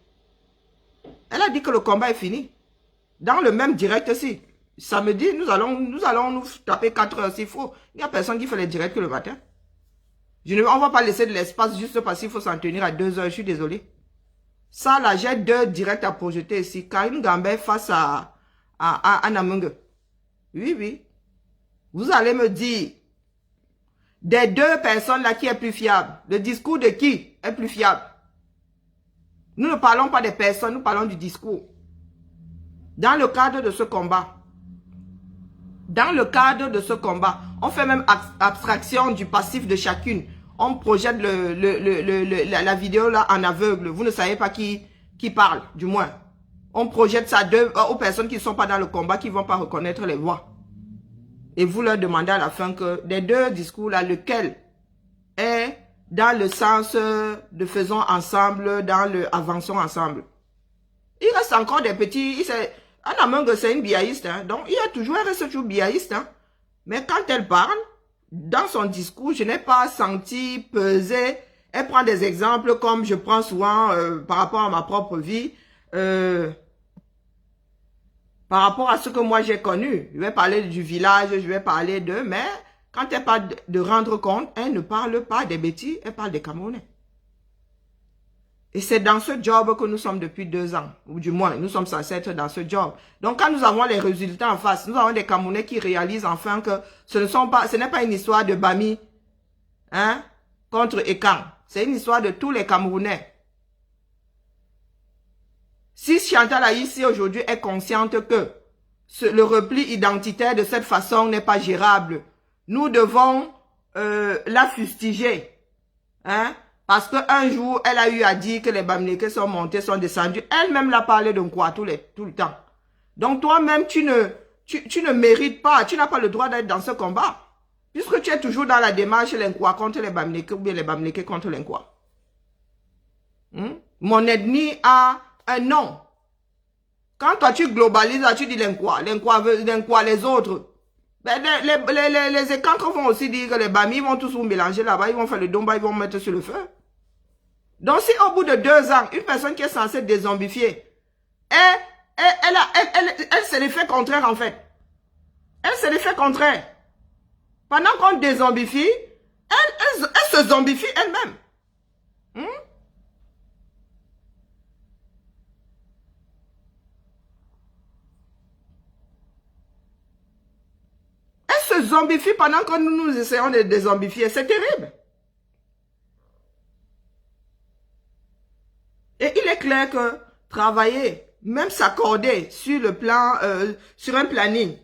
Elle a dit que le combat est fini. Dans le même direct aussi. Samedi, nous allons nous taper 4 heures s'il faut. Il n'y a personne qui fait les directs que le matin. On ne va pas laisser de l'espace juste parce qu'il faut s'en tenir à 2 heures. Je suis désolé. Ça, là, j'ai 2 directs à projeter ici. Karine Gambé face à Anna Menge. Oui. Vous allez me dire, des 2 personnes là, qui est plus fiable? Le discours de qui est plus fiable? Nous ne parlons pas des personnes, nous parlons du discours. Dans le cadre de ce combat, on fait même abstraction du passif de chacune. On projette la vidéo là en aveugle. Vous ne savez pas qui parle, du moins. On projette ça aux personnes qui ne sont pas dans le combat, qui ne vont pas reconnaître les voix. Et vous leur demandez à la fin que des 2 discours là, lequel est dans le sens de faisons ensemble, dans le avançons ensemble. Il reste encore des petits... Anna c'est une biaïste. Hein, donc, elle reste toujours biaïste. Hein. Mais quand elle parle, dans son discours, je n'ai pas senti peser. Elle prend des exemples comme je prends souvent par rapport à ma propre vie. Par rapport à ce que moi j'ai connu. Je vais parler du village, je vais parler d'eux, mais quand elle parle de rendre compte, elle ne parle pas des bêtises, elle parle des Camerounais. Et c'est dans ce job que nous sommes depuis 2 ans, ou du moins, nous sommes censés être dans ce job. Donc quand nous avons les résultats en face, nous avons des Camerounais qui réalisent enfin que ce n'est pas une histoire de Bami, hein, contre Ekan. C'est une histoire de tous les Camerounais. Si Chantal Aïssi aujourd'hui est consciente que le repli identitaire de cette façon n'est pas gérable, nous devons la fustiger. Hein? Parce qu'un jour, elle a eu à dire que les Bamileke sont montés, sont descendus. Elle-même l'a parlé d'un quoi tout le temps. Donc toi-même, tu ne mérites pas, tu n'as pas le droit d'être dans ce combat. Puisque tu es toujours dans la démarche l'Inkwa contre les Bamileke ou bien les Bamileke contre l'Inkwa. Mon ethnie a un nom. Quand toi tu globalises, tu dis l'Inkwa, les autres. Ben, les écancres vont aussi dire que les Bami vont tous vous mélanger là-bas, ils vont faire le domba, ils vont mettre sur le feu. Donc si au bout de 2 ans, une personne qui est censée être dézombifiée, elle c'est l'effet contraire en fait. Elle c'est l'effet contraire. Pendant qu'on dézombifie, elle se zombifie elle-même. Se zombifie pendant que nous essayons de dézombifier. C'est terrible. Et il est clair que travailler, même s'accorder sur le plan, sur un planning,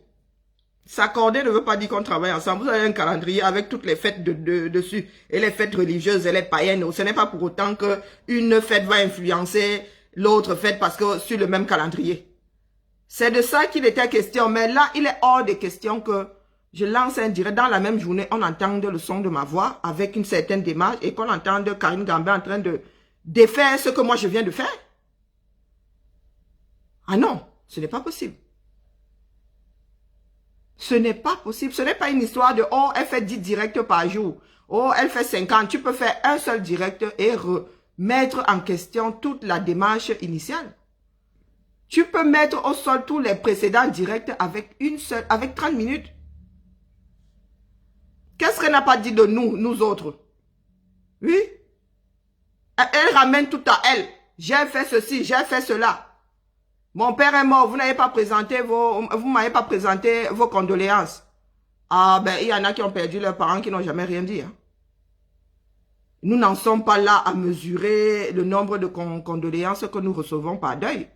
s'accorder ne veut pas dire qu'on travaille ensemble. Vous avez un calendrier avec toutes les fêtes dessus, et les fêtes religieuses et les païennes. Ce n'est pas pour autant qu'une fête va influencer l'autre fête parce que sur le même calendrier. C'est de ça qu'il était question. Mais là, il est hors de question que je lance un direct dans la même journée, on entend le son de ma voix avec une certaine démarche et qu'on entende Karine Gambé en train de défaire ce que moi je viens de faire. Ah non, ce n'est pas possible. Ce n'est pas possible. Ce n'est pas une histoire de « Oh, elle fait 10 directs par jour. Oh, elle fait 50. » Tu peux faire un seul direct et remettre en question toute la démarche initiale. Tu peux mettre au sol tous les précédents directs avec 30 minutes. Qu'est-ce qu'elle n'a pas dit de nous autres? Oui? Elle ramène tout à elle. J'ai fait ceci, j'ai fait cela. Mon père est mort, vous m'avez pas présenté vos condoléances. Ah ben, il y en a qui ont perdu leurs parents qui n'ont jamais rien dit. Hein. Nous n'en sommes pas là à mesurer le nombre de condoléances que nous recevons par deuil.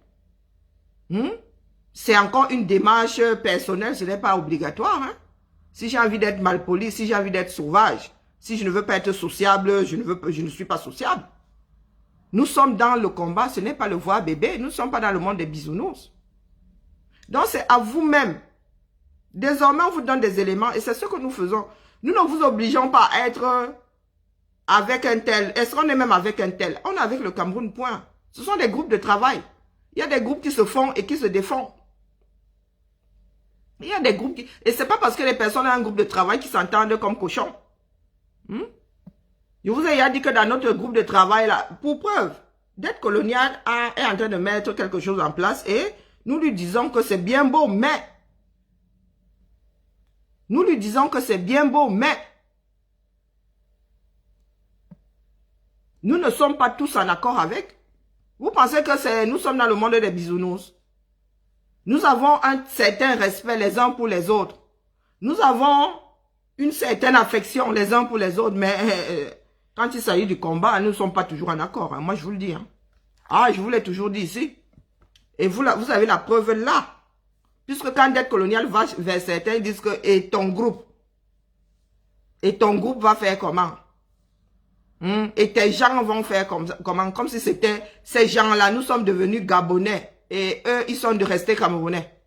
C'est encore une démarche personnelle, ce n'est pas obligatoire. Hein. Si j'ai envie d'être malpoli, si j'ai envie d'être sauvage, si je ne veux pas être sociable, je ne suis pas sociable. Nous sommes dans le combat, ce n'est pas le voir bébé, nous ne sommes pas dans le monde des bisounours. Donc c'est à vous-même. Désormais, on vous donne des éléments et c'est ce que nous faisons. Nous ne vous obligeons pas à être avec un tel. Est-ce qu'on est même avec un tel? On est avec le Cameroun, point. Ce sont des groupes de travail. Il y a des groupes qui se font et qui se défendent. Il y a des groupes qui... Et c'est pas parce que les personnes ont un groupe de travail qui s'entendent comme cochons. Je vous ai dit que dans notre groupe de travail, là, pour preuve, Dette coloniale est en train de mettre quelque chose en place et nous lui disons que c'est bien beau, mais... Nous lui disons que c'est bien beau, mais... Nous ne sommes pas tous en accord avec. Vous pensez que nous sommes dans le monde des bisounours? Nous avons un certain respect les uns pour les autres. Nous avons une certaine affection les uns pour les autres, mais quand il s'agit du combat, nous ne sommes pas toujours en accord. Hein. Moi, je vous le dis. Hein. Ah, je vous l'ai toujours dit ici. Et vous avez la preuve là. Puisque quand Dette coloniale va vers certains, ils disent que « Et ton groupe va faire comment ?» Et tes gens vont faire comment? Comme si c'était ces gens-là, nous sommes devenus Gabonais. Et eux, ils sont de rester Camerounais.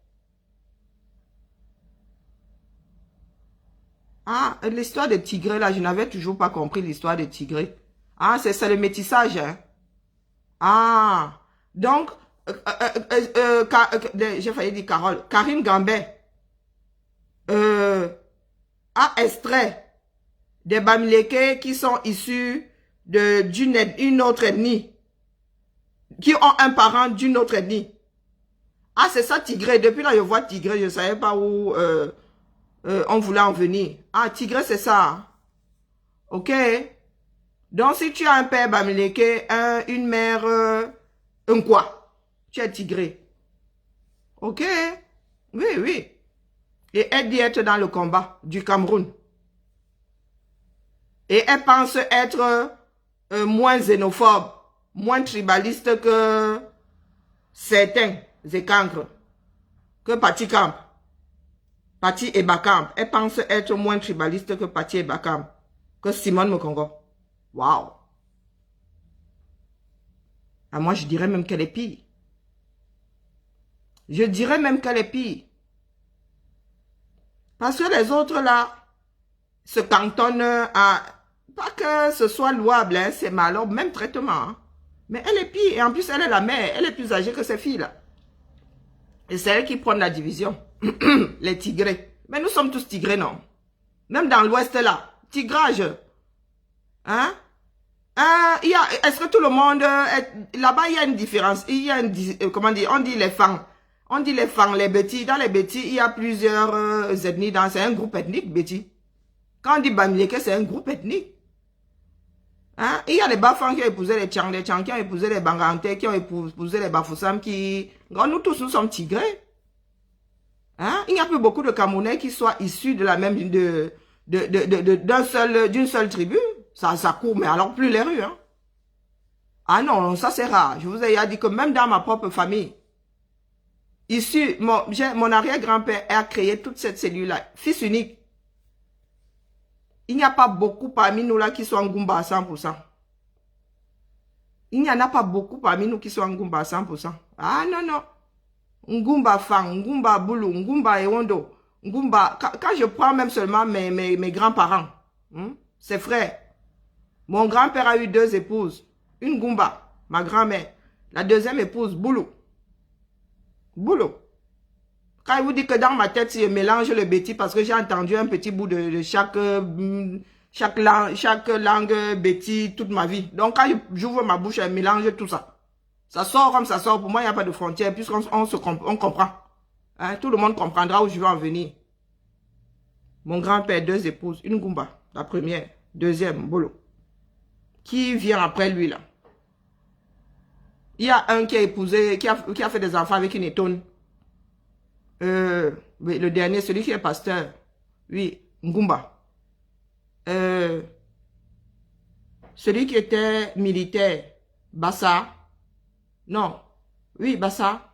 Ah, l'histoire des Tigrés, là, je n'avais toujours pas compris l'histoire des Tigrés. Ah, c'est le métissage, hein. Ah, donc, j'ai failli dire Carole, Karine Gambet a extrait des Bamileke qui sont issus d'une autre ethnie, qui ont un parent d'une autre ethnie. Ah, c'est ça Tigré. Depuis là, je vois Tigré, je ne savais pas où on voulait en venir. Ah, Tigré, c'est ça. Ok. Donc, si tu as un père Bamileke, une mère, un quoi, tu es Tigré. Ok. Oui, oui. Et elle dit être dans le combat du Cameroun. Et elle pense être moins xénophobe, moins tribaliste que certains écancres, que Pati Camp, Pati Ebakam. Elle pense être moins tribaliste que Pati Ebakam, que Simone Mokongo. Waouh! Ah, moi, je dirais même qu'elle est pire. Je dirais même qu'elle est pire. Parce que les autres, là, se cantonnent à... Pas que ce soit louable, hein, c'est malheureux, même traitement. Hein. Mais elle est pire. Et en plus, elle est la mère. Elle est plus âgée que ses filles, là. Et c'est elle qui prend la division. Les tigrés. Mais nous sommes tous tigrés, non? Même dans l'ouest, là. Tigrage. Hein? Est-ce que tout le monde... Là-bas, il y a une différence. Il y a une... comment dire? On dit les fangs. On dit les fangs, les Bétis. Dans les Bétis, il y a plusieurs ethnies. C'est un groupe ethnique, Bétis. Quand on dit Bamileke, c'est un groupe ethnique. Hein? Il y a les Bafans qui ont épousé les Tchang qui ont épousé les Bangantais, qui ont épousé les Bafoussam, qui... Nous tous, nous sommes tigrés. Hein? Il n'y a plus beaucoup de Camerounais qui soient issus de la même... d'une seule tribu. Ça court, mais alors plus les rues. Hein? Ah non, ça c'est rare. Je vous ai dit que même dans ma propre famille, issu, mon arrière-grand-père a créé toute cette cellule-là. Fils unique. Il n'y a pas beaucoup parmi nous là qui sont en Goumba à 100%. Il n'y en a pas beaucoup parmi nous qui sont en Goumba à 100%. Ah non, non. Ngumba Fang, Ngumba Boulou, Ngumba Ewondo, Ngumba... Quand je prends même seulement mes grands-parents, ses frères, mon grand-père a eu 2 épouses. Une Ngumba, ma grand-mère. La deuxième épouse, Boulou. Boulou. Quand il vous dit que dans ma tête, je mélange le béti parce que j'ai entendu un petit bout de chaque langue béti toute ma vie. Donc quand j'ouvre ma bouche, je mélange tout ça. Ça sort comme ça sort. Pour moi, il n'y a pas de frontière puisqu'on comprend. Hein? Tout le monde comprendra où je veux en venir. Mon grand-père, 2 épouses. Une Goumba, la première. Deuxième, Bolo. Qui vient après lui là? Il y a un qui a épousé, qui a fait des enfants avec une étonne. Oui, le dernier, celui qui est pasteur. Oui, Ngumba. Celui qui était militaire. Bassa. Non. Oui, Bassa.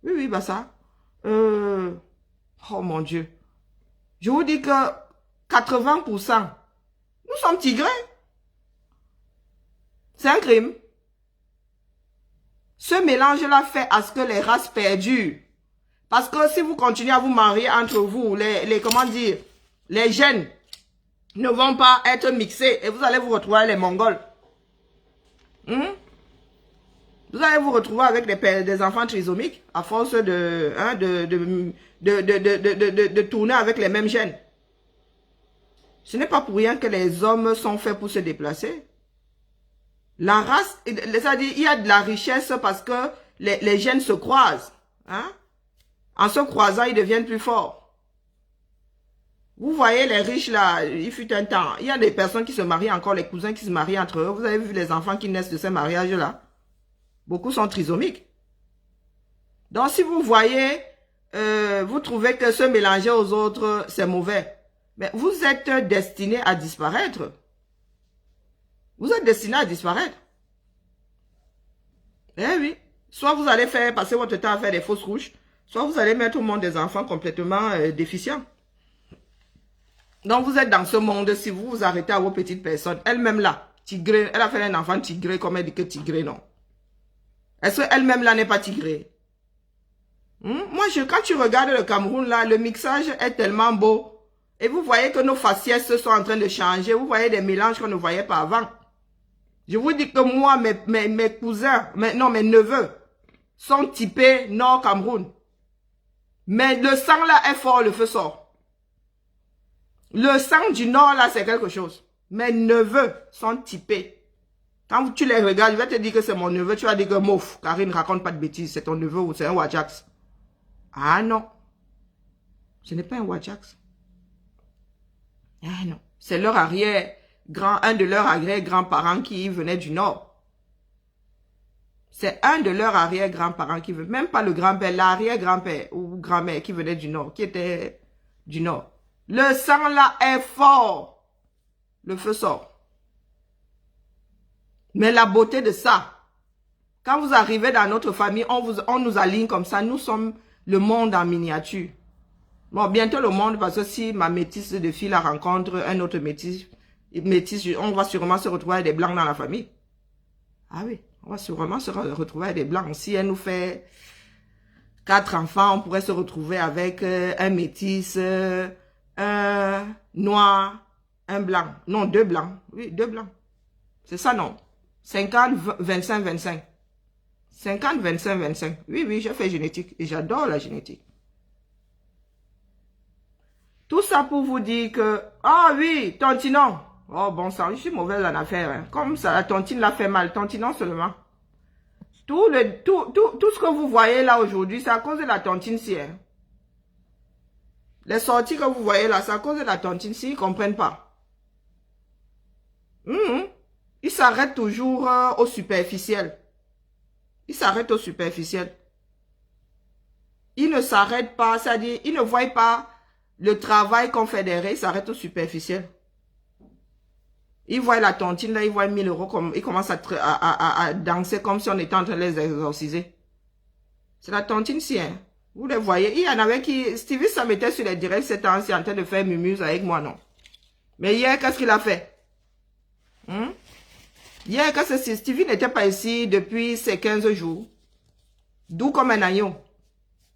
Oui, oui, Bassa. Oh mon Dieu. Je vous dis que 80%, nous sommes tigrés. C'est un crime. Ce mélange-là fait à ce que les races perdurent. Parce que si vous continuez à vous marier entre vous, comment dire, les gènes ne vont pas être mixés et vous allez vous retrouver les Mongols. Vous allez vous retrouver avec des enfants trisomiques à force de tourner avec les mêmes gènes. Ce n'est pas pour rien que les hommes sont faits pour se déplacer. La race, c'est-à-dire, il y a de la richesse parce que les gènes se croisent. Hein? En se croisant, ils deviennent plus forts. Vous voyez les riches là, il fut un temps. Il y a des personnes qui se marient encore, les cousins qui se marient entre eux. Vous avez vu les enfants qui naissent de ces mariages-là? Beaucoup sont trisomiques. Donc si vous voyez, vous trouvez que se mélanger aux autres, c'est mauvais. Mais vous êtes destiné à disparaître. Vous êtes destiné à disparaître. Eh oui. Soit vous allez passer votre temps à faire des fausses couches, soit vous allez mettre au monde des enfants complètement déficients. Donc vous êtes dans ce monde, si vous vous arrêtez à vos petites personnes, elle-même là, tigré, elle a fait un enfant tigré, comme elle dit que tigré, non. Est-ce qu'elle-même là n'est pas tigrée? Moi, quand tu regardes le Cameroun là, le mixage est tellement beau. Et vous voyez que nos faciès sont en train de changer. Vous voyez des mélanges qu'on ne voyait pas avant. Je vous dis que moi, mes cousins, mes neveux sont typés Nord Cameroun. Mais le sang là est fort, le feu sort. Le sang du Nord là, c'est quelque chose. Mes neveux sont typés. Quand tu les regardes, je vais te dire que c'est mon neveu, tu vas dire que mouf, Karine ne raconte pas de bêtises, c'est ton neveu ou c'est un Wajax. Ah non. Ce n'est pas un Wajax. Ah non. C'est leur un de leurs arrière-grands-parents qui venait du Nord. C'est un de leurs arrière-grands-parents qui venait, même pas le grand-père, l'arrière-grand-père ou grand-mère qui venait du Nord, qui était du Nord. Le sang là est fort. Le feu sort. Mais la beauté de ça, quand vous arrivez dans notre famille, on nous aligne comme ça, nous sommes le monde en miniature. Bon, bientôt le monde, parce que si ma métisse de fille la rencontre un autre métis, on va sûrement se retrouver avec des blancs dans la famille. Ah oui, on va sûrement se retrouver avec des blancs. Si elle nous fait 4 enfants, on pourrait se retrouver avec un métis, un noir, un blanc. Non, 2 blancs. Oui, 2 blancs. C'est ça, non? 50, 25, 25. 50, 25, 25. Oui, oui, j'ai fait génétique et j'adore la génétique. Tout ça pour vous dire que, ah oui, tontinon. Oh bon sang, je suis mauvaise en affaires. Hein. Comme ça, la tontine l'a fait mal. Tontinon seulement. Tout ce que vous voyez là aujourd'hui, c'est à cause de la tontine-ci. Hein. Les sorties que vous voyez là, c'est à cause de la tontine-ci, ils ne comprennent pas. Ils s'arrêtent toujours au superficiel. Ils s'arrêtent au superficiel. Ils ne s'arrêtent pas, c'est-à-dire, ils ne voient pas le travail qu'on fait derrière, ils s'arrêtent au superficiel. Ils voient la tontine, là, ils voient 1000 euros, comme, ils commencent à danser comme si on était en train de les exorciser. C'est la tontine-ci, hein. Vous les voyez. Il y en avait qui, Stevie, ça mettait sur les directs ces temps-ci en train de faire mumuse avec moi, non. Mais hier, qu'est-ce qu'il a fait? Hier, quand Stevie n'était pas ici depuis ces 15 jours. D'où comme un agneau.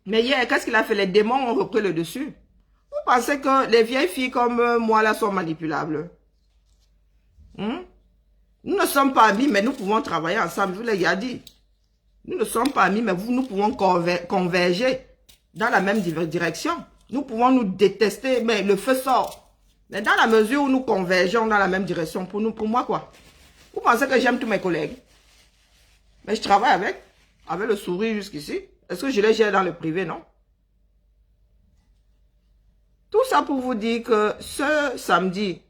Mais hier, qu'est-ce qu'il a fait? Les démons ont repris le dessus. Vous pensez que les vieilles filles comme moi là sont manipulables? Nous ne sommes pas amis, mais nous pouvons travailler ensemble. Je vous l'ai déjà dit. Nous ne sommes pas amis, mais nous pouvons converger dans la même direction. Nous pouvons nous détester, mais le feu sort. Mais dans la mesure où nous convergeons dans la même direction, pour moi quoi? Vous pensez que j'aime tous mes collègues? Mais je travaille avec le sourire jusqu'ici. Est-ce que je les gère dans le privé, non? Tout ça pour vous dire que ce samedi,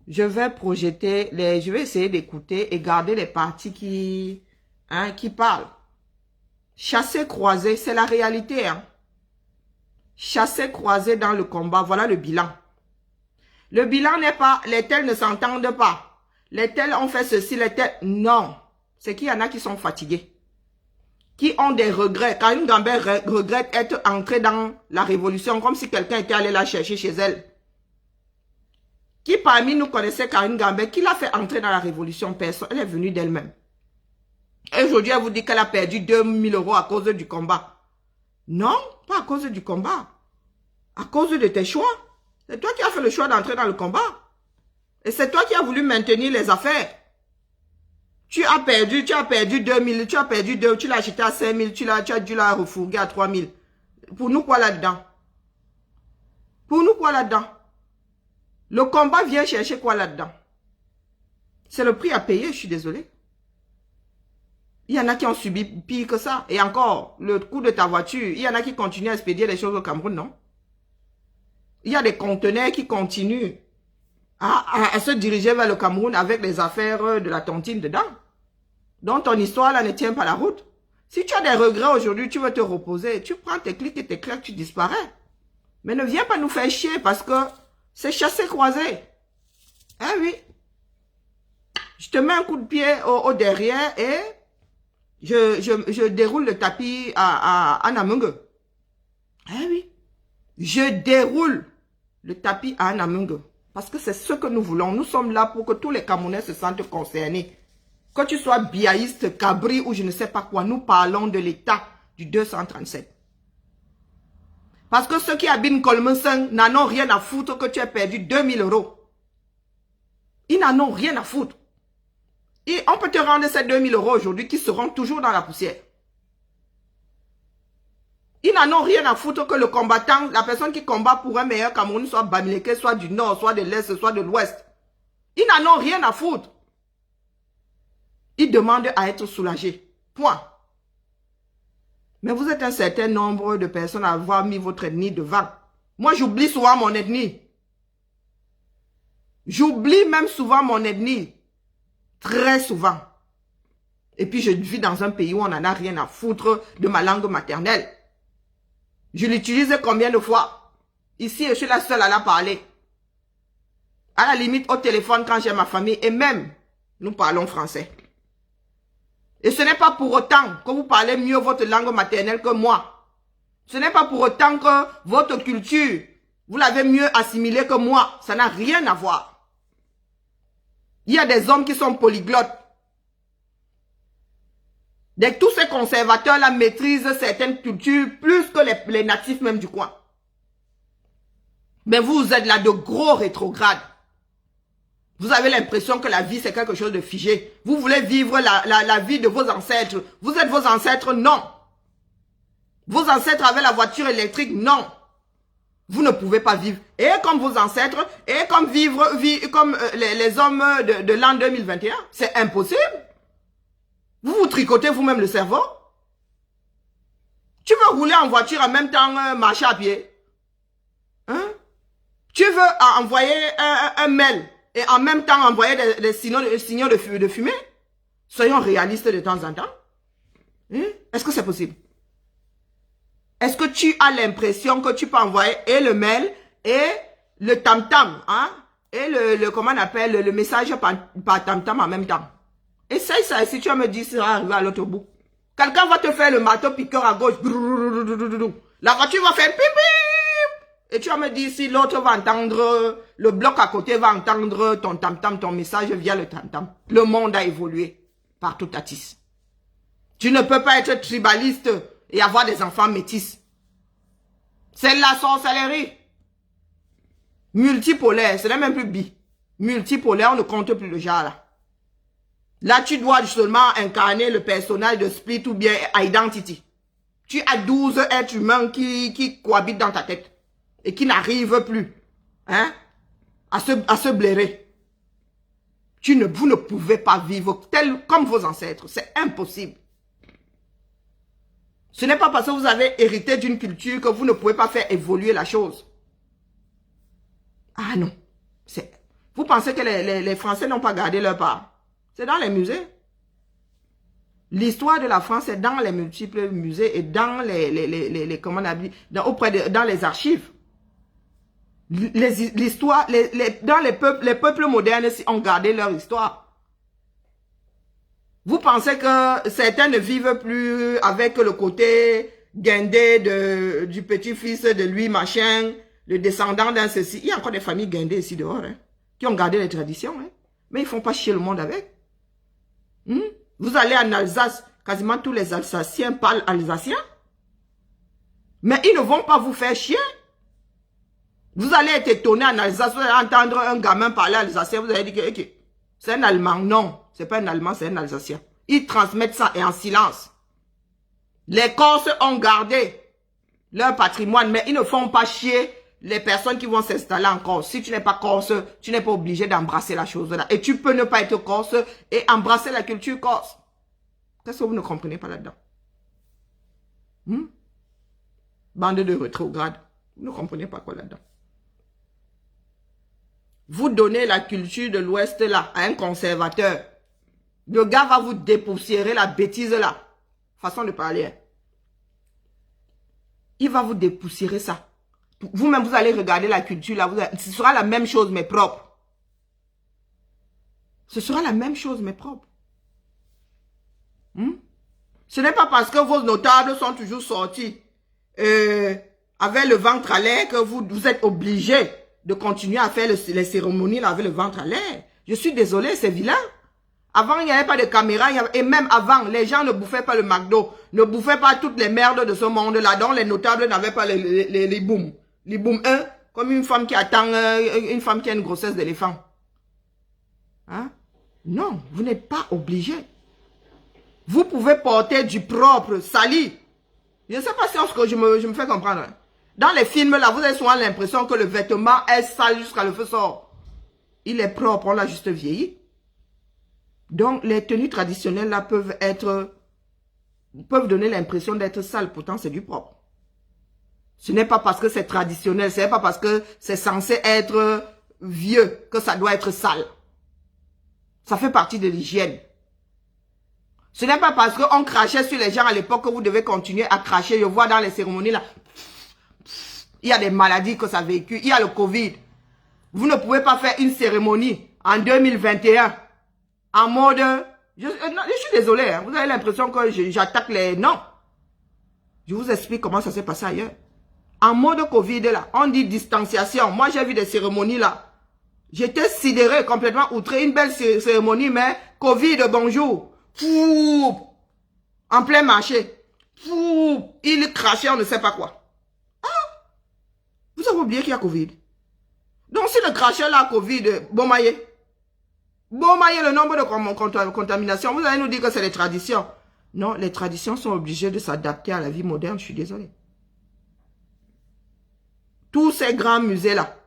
je vais projeter je vais essayer d'écouter et garder les parties qui parlent. Chasser, croiser, c'est la réalité, hein. Chasser, croiser dans le combat, voilà le bilan. Le bilan n'est pas, les tels ne s'entendent pas. Les tels ont fait ceci, les tels, non. C'est qu'il y en a qui sont fatigués. Qui ont des regrets. Karine Gambé regrette être entrée dans la révolution comme si quelqu'un était allé la chercher chez elle. Qui parmi nous connaissait Karine Gambé? Qui l'a fait entrer dans la révolution? Personne. Elle est venue d'elle-même. Et aujourd'hui, elle vous dit qu'elle a perdu 2000 € à cause du combat. Non, pas à cause du combat. À cause de tes choix. C'est toi qui as fait le choix d'entrer dans le combat. Et c'est toi qui as voulu maintenir les affaires. Tu as perdu 2000, tu as perdu 2, tu l'as acheté à 5000, tu as dû la refourguer à 3000. Pour nous quoi là-dedans? Pour nous quoi là-dedans? Le combat vient chercher quoi là-dedans? C'est le prix à payer, je suis désolé. Il y en a qui ont subi pire que ça. Et encore, le coût de ta voiture, il y en a qui continuent à expédier les choses au Cameroun, non? Il y a des conteneurs qui continuent à se diriger vers le Cameroun avec les affaires de la tontine dedans. Donc ton histoire là ne tient pas la route. Si tu as des regrets aujourd'hui, tu veux te reposer, tu prends tes clics et tes claques, tu disparais. Mais ne viens pas nous faire chier parce que c'est chasser croisé. Hein oui. Je te mets un coup de pied au derrière et je déroule le tapis à Namungue. Hein oui. Je déroule le tapis à Namungue. Parce que c'est ce que nous voulons. Nous sommes là pour que tous les Camerounais se sentent concernés. Que tu sois biaïste, cabri ou je ne sais pas quoi, nous parlons de l'État du 237. Parce que ceux qui habitent Colmensen n'en ont rien à foutre que tu aies perdu 2000 €. Ils n'en ont rien à foutre. Et on peut te rendre ces 2000 € aujourd'hui qui seront toujours dans la poussière. Ils n'en ont rien à foutre que le combattant, la personne qui combat pour un meilleur Cameroun, soit Bamileke, soit du nord, soit de l'est, soit de l'ouest. Ils n'en ont rien à foutre. Ils demandent à être soulagés. Point. Mais vous êtes un certain nombre de personnes à avoir mis votre ethnie devant. Moi, j'oublie souvent mon ethnie. J'oublie même souvent mon ethnie. Très souvent. Et puis, je vis dans un pays où on n'en a rien à foutre de ma langue maternelle. Je l'utilise combien de fois? Ici, je suis la seule à la parler. À la limite, au téléphone, quand j'ai ma famille, et même, nous parlons français. Et ce n'est pas pour autant que vous parlez mieux votre langue maternelle que moi. Ce n'est pas pour autant que votre culture, vous l'avez mieux assimilée que moi. Ça n'a rien à voir. Il y a des hommes qui sont polyglottes. Tous ces conservateurs-là maîtrisent certaines cultures plus que les natifs même du coin. Mais vous êtes là de gros rétrogrades. Vous avez l'impression que la vie c'est quelque chose de figé. Vous voulez vivre la vie de vos ancêtres. Vous êtes vos ancêtres? Non. Vos ancêtres avaient la voiture électrique? Non. Vous ne pouvez pas vivre. Et comme vos ancêtres, et comme vivre comme les hommes de l'an 2021. C'est impossible. Vous vous tricotez vous-même le cerveau. Tu veux rouler en voiture en même temps marcher à pied? Hein? Tu veux envoyer un mail et en même temps envoyer des signaux de fumée? Soyons réalistes de temps en temps. Hein? Est-ce que c'est possible? Est-ce que tu as l'impression que tu peux envoyer et le mail et le tam-tam, hein? Et comment on appelle, le message par tam-tam en même temps? Essaye ça, et si tu vas me dire, ça va arriver à l'autre bout. Quelqu'un va te faire le marteau piqueur à gauche. La voiture va faire pip. Et tu vas me dire si l'autre va entendre, le bloc à côté va entendre ton tam-tam, ton message via le tam-tam. Le monde a évolué partout à Tis. Tu ne peux pas être tribaliste et avoir des enfants métis. C'est la sorcellerie. Multipolaire, ce n'est même plus bi. Multipolaire, on ne compte plus le genre là. Là, tu dois seulement incarner le personnage de Split ou bien Identity. Tu as 12 êtres humains qui cohabitent dans ta tête. Et qui n'arrivent plus, hein, à se blairer. Vous ne pouvez pas vivre tel comme vos ancêtres. C'est impossible. Ce n'est pas parce que vous avez hérité d'une culture que vous ne pouvez pas faire évoluer la chose. Ah non. Vous pensez que les Français n'ont pas gardé leur part? C'est dans les musées. L'histoire de la France est dans les multiples musées et dans comment on appelle, dans les archives. L'histoire, dans les peuples modernes ont gardé leur histoire. Vous pensez que certains ne vivent plus avec le côté guindé du petit-fils de lui, machin, le descendant d'un ceci. Il y a encore des familles guindées ici dehors, hein, qui ont gardé les traditions, hein, mais ils ne font pas chier le monde avec. Vous allez en Alsace, quasiment tous les Alsaciens parlent alsacien. Mais ils ne vont pas vous faire chier. Vous allez être étonné en Alsace, vous allez entendre un gamin parler alsacien, vous allez dire que okay, c'est un Allemand. Non, c'est pas un Allemand, c'est un Alsacien. Ils transmettent ça et en silence. Les Corses ont gardé leur patrimoine, mais ils ne font pas chier les personnes qui vont s'installer en Corse. Si tu n'es pas Corse, tu n'es pas obligé d'embrasser la chose là. Et tu peux ne pas être Corse et embrasser la culture corse. Qu'est-ce que vous ne comprenez pas là-dedans? Bande de rétrogrades. Vous ne comprenez pas quoi là-dedans? Vous donnez la culture de l'Ouest là à un conservateur. Le gars va vous dépoussiérer la bêtise là. Façon de parler. Il va vous dépoussiérer ça. Vous-même, vous allez regarder la culture là. Ce sera la même chose mais propre. Ce sera la même chose mais propre. Ce n'est pas parce que vos notables sont toujours sortis avec le ventre à l'air que vous êtes obligés de continuer à faire les cérémonies là avec le ventre à l'air. Je suis désolé, c'est vilain. Avant, il n'y avait pas de caméra. Et même avant, les gens ne bouffaient pas le McDo. Ne bouffaient pas toutes les merdes de ce monde-là. Donc, les notables n'avaient pas les booms. Les booms 1, comme une femme qui attend, une femme qui a une grossesse d'éléphant. Hein? Non, vous n'êtes pas obligé. Vous pouvez porter du propre, sali. Je ne sais pas si je me fais comprendre. Hein. Dans les films, là, vous avez souvent l'impression que le vêtement est sale jusqu'à le feu sort. Il est propre, on l'a juste vieilli. Donc, les tenues traditionnelles, là, peuvent donner l'impression d'être sales. Pourtant, c'est du propre. Ce n'est pas parce que c'est traditionnel, ce n'est pas parce que c'est censé être vieux que ça doit être sale. Ça fait partie de l'hygiène. Ce n'est pas parce qu'on crachait sur les gens à l'époque que vous devez continuer à cracher. Je vois dans les cérémonies là, il y a des maladies que ça véhicule. Il y a le Covid. Vous ne pouvez pas faire une cérémonie en 2021 en mode... Je suis désolé, hein, vous avez l'impression que j'attaque les... Non. Je vous explique comment ça s'est passé ailleurs. En mode Covid là, on dit distanciation. Moi j'ai vu des cérémonies là. J'étais sidéré, complètement outré. Une belle cérémonie, mais Covid, bonjour. Fou, en plein marché. Fou, il crachait, on ne sait pas quoi. Ah, vous avez oublié qu'il y a Covid. Donc si le cracheur là, Covid, bon maillé, le nombre de contaminations, vous allez nous dire que c'est les traditions. Non, les traditions sont obligées de s'adapter à la vie moderne, je suis désolé. Tous ces grands musées là,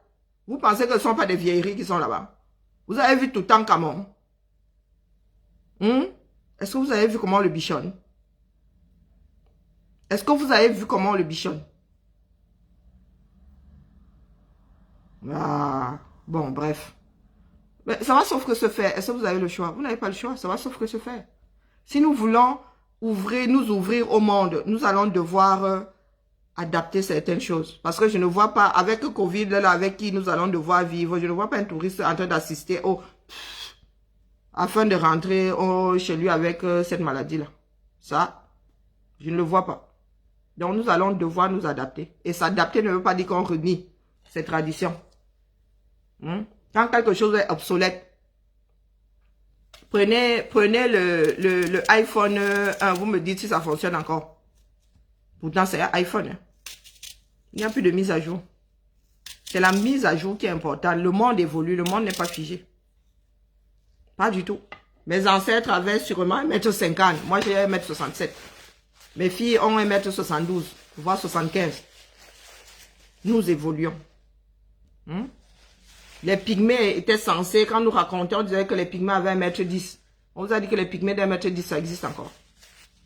vous pensez que ce ne sont pas des vieilleries qui sont là-bas? Vous avez vu Toutankhamon? Est-ce que vous avez vu comment on le bichonne? Est-ce que vous avez vu comment on le bichonne? Ah, bon, bref. Mais ça va sauf que se faire. Est-ce que vous avez le choix? Vous n'avez pas le choix. Ça va sauf que se faire. Si nous voulons nous ouvrir au monde, nous allons devoir adapter certaines choses. Parce que je ne vois pas, avec le Covid, là, avec qui nous allons devoir vivre, je ne vois pas un touriste en train d'assister afin de rentrer chez lui avec cette maladie-là. Ça, je ne le vois pas. Donc, nous allons devoir nous adapter. Et s'adapter ne veut pas dire qu'on renie ces traditions. Quand quelque chose est obsolète, prenez le iPhone 1, vous me dites si ça fonctionne encore. Pourtant, c'est un iPhone. Hein. Il n'y a plus de mise à jour. C'est la mise à jour qui est importante. Le monde évolue, le monde n'est pas figé. Pas du tout. Mes ancêtres avaient sûrement 1,50 m. Moi, j'ai 1,67 m. Mes filles ont 1,72 m, voire 75. Nous évoluons. Les pygmées étaient censés, quand nous racontions, on disait que les pygmées avaient 1,10 m. On vous a dit que les pygmées d'1,10 m, ça existe encore.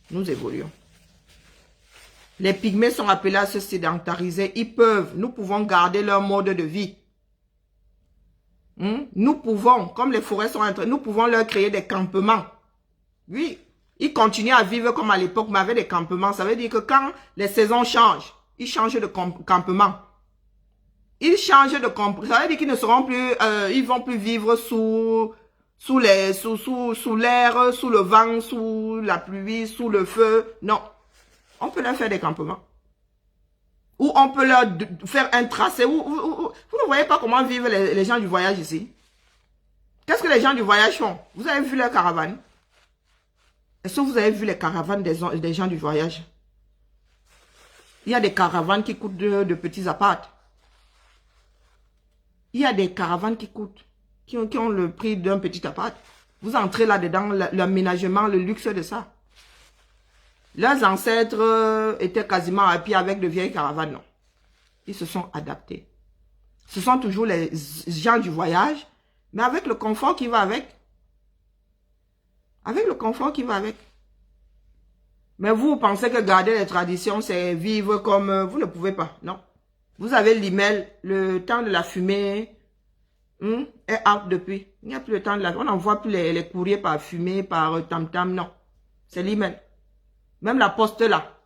Nous évoluons. Les pygmées sont appelés à se sédentariser. Nous pouvons garder leur mode de vie. Nous pouvons, comme les forêts sont entrées, nous pouvons leur créer des campements. Oui, ils continuent à vivre comme à l'époque, mais avec des campements. Ça veut dire que quand les saisons changent, ils changent de campement. Ils changent de campement. Ça veut dire qu'ils ne seront plus, ils vont plus vivre sous l'air, sous le vent, sous la pluie, sous le feu. Non. On peut leur faire des campements. Ou on peut leur faire un tracé. Vous ne voyez pas comment vivent les gens du voyage ici? Qu'est-ce que les gens du voyage font? Vous avez vu leurs caravanes? Est-ce que vous avez vu les caravanes des gens du voyage? Il y a des caravanes qui coûtent de petits apparts. Il y a des caravanes qui ont le prix d'un petit appart. Vous entrez là-dedans, l'aménagement, le luxe de ça. Leurs ancêtres étaient quasiment à pied avec de vieilles caravanes, non. Ils se sont adaptés. Ce sont toujours les gens du voyage, mais avec le confort qui va avec. Avec le confort qui va avec. Mais vous pensez que garder les traditions, c'est vivre comme... vous ne pouvez pas, non. Vous avez l'email, le temps de la fumée est out depuis. Il n'y a plus le temps de la... On n'envoie plus les courriers par fumée, par tam-tam, non. C'est l'email. Même la poste là,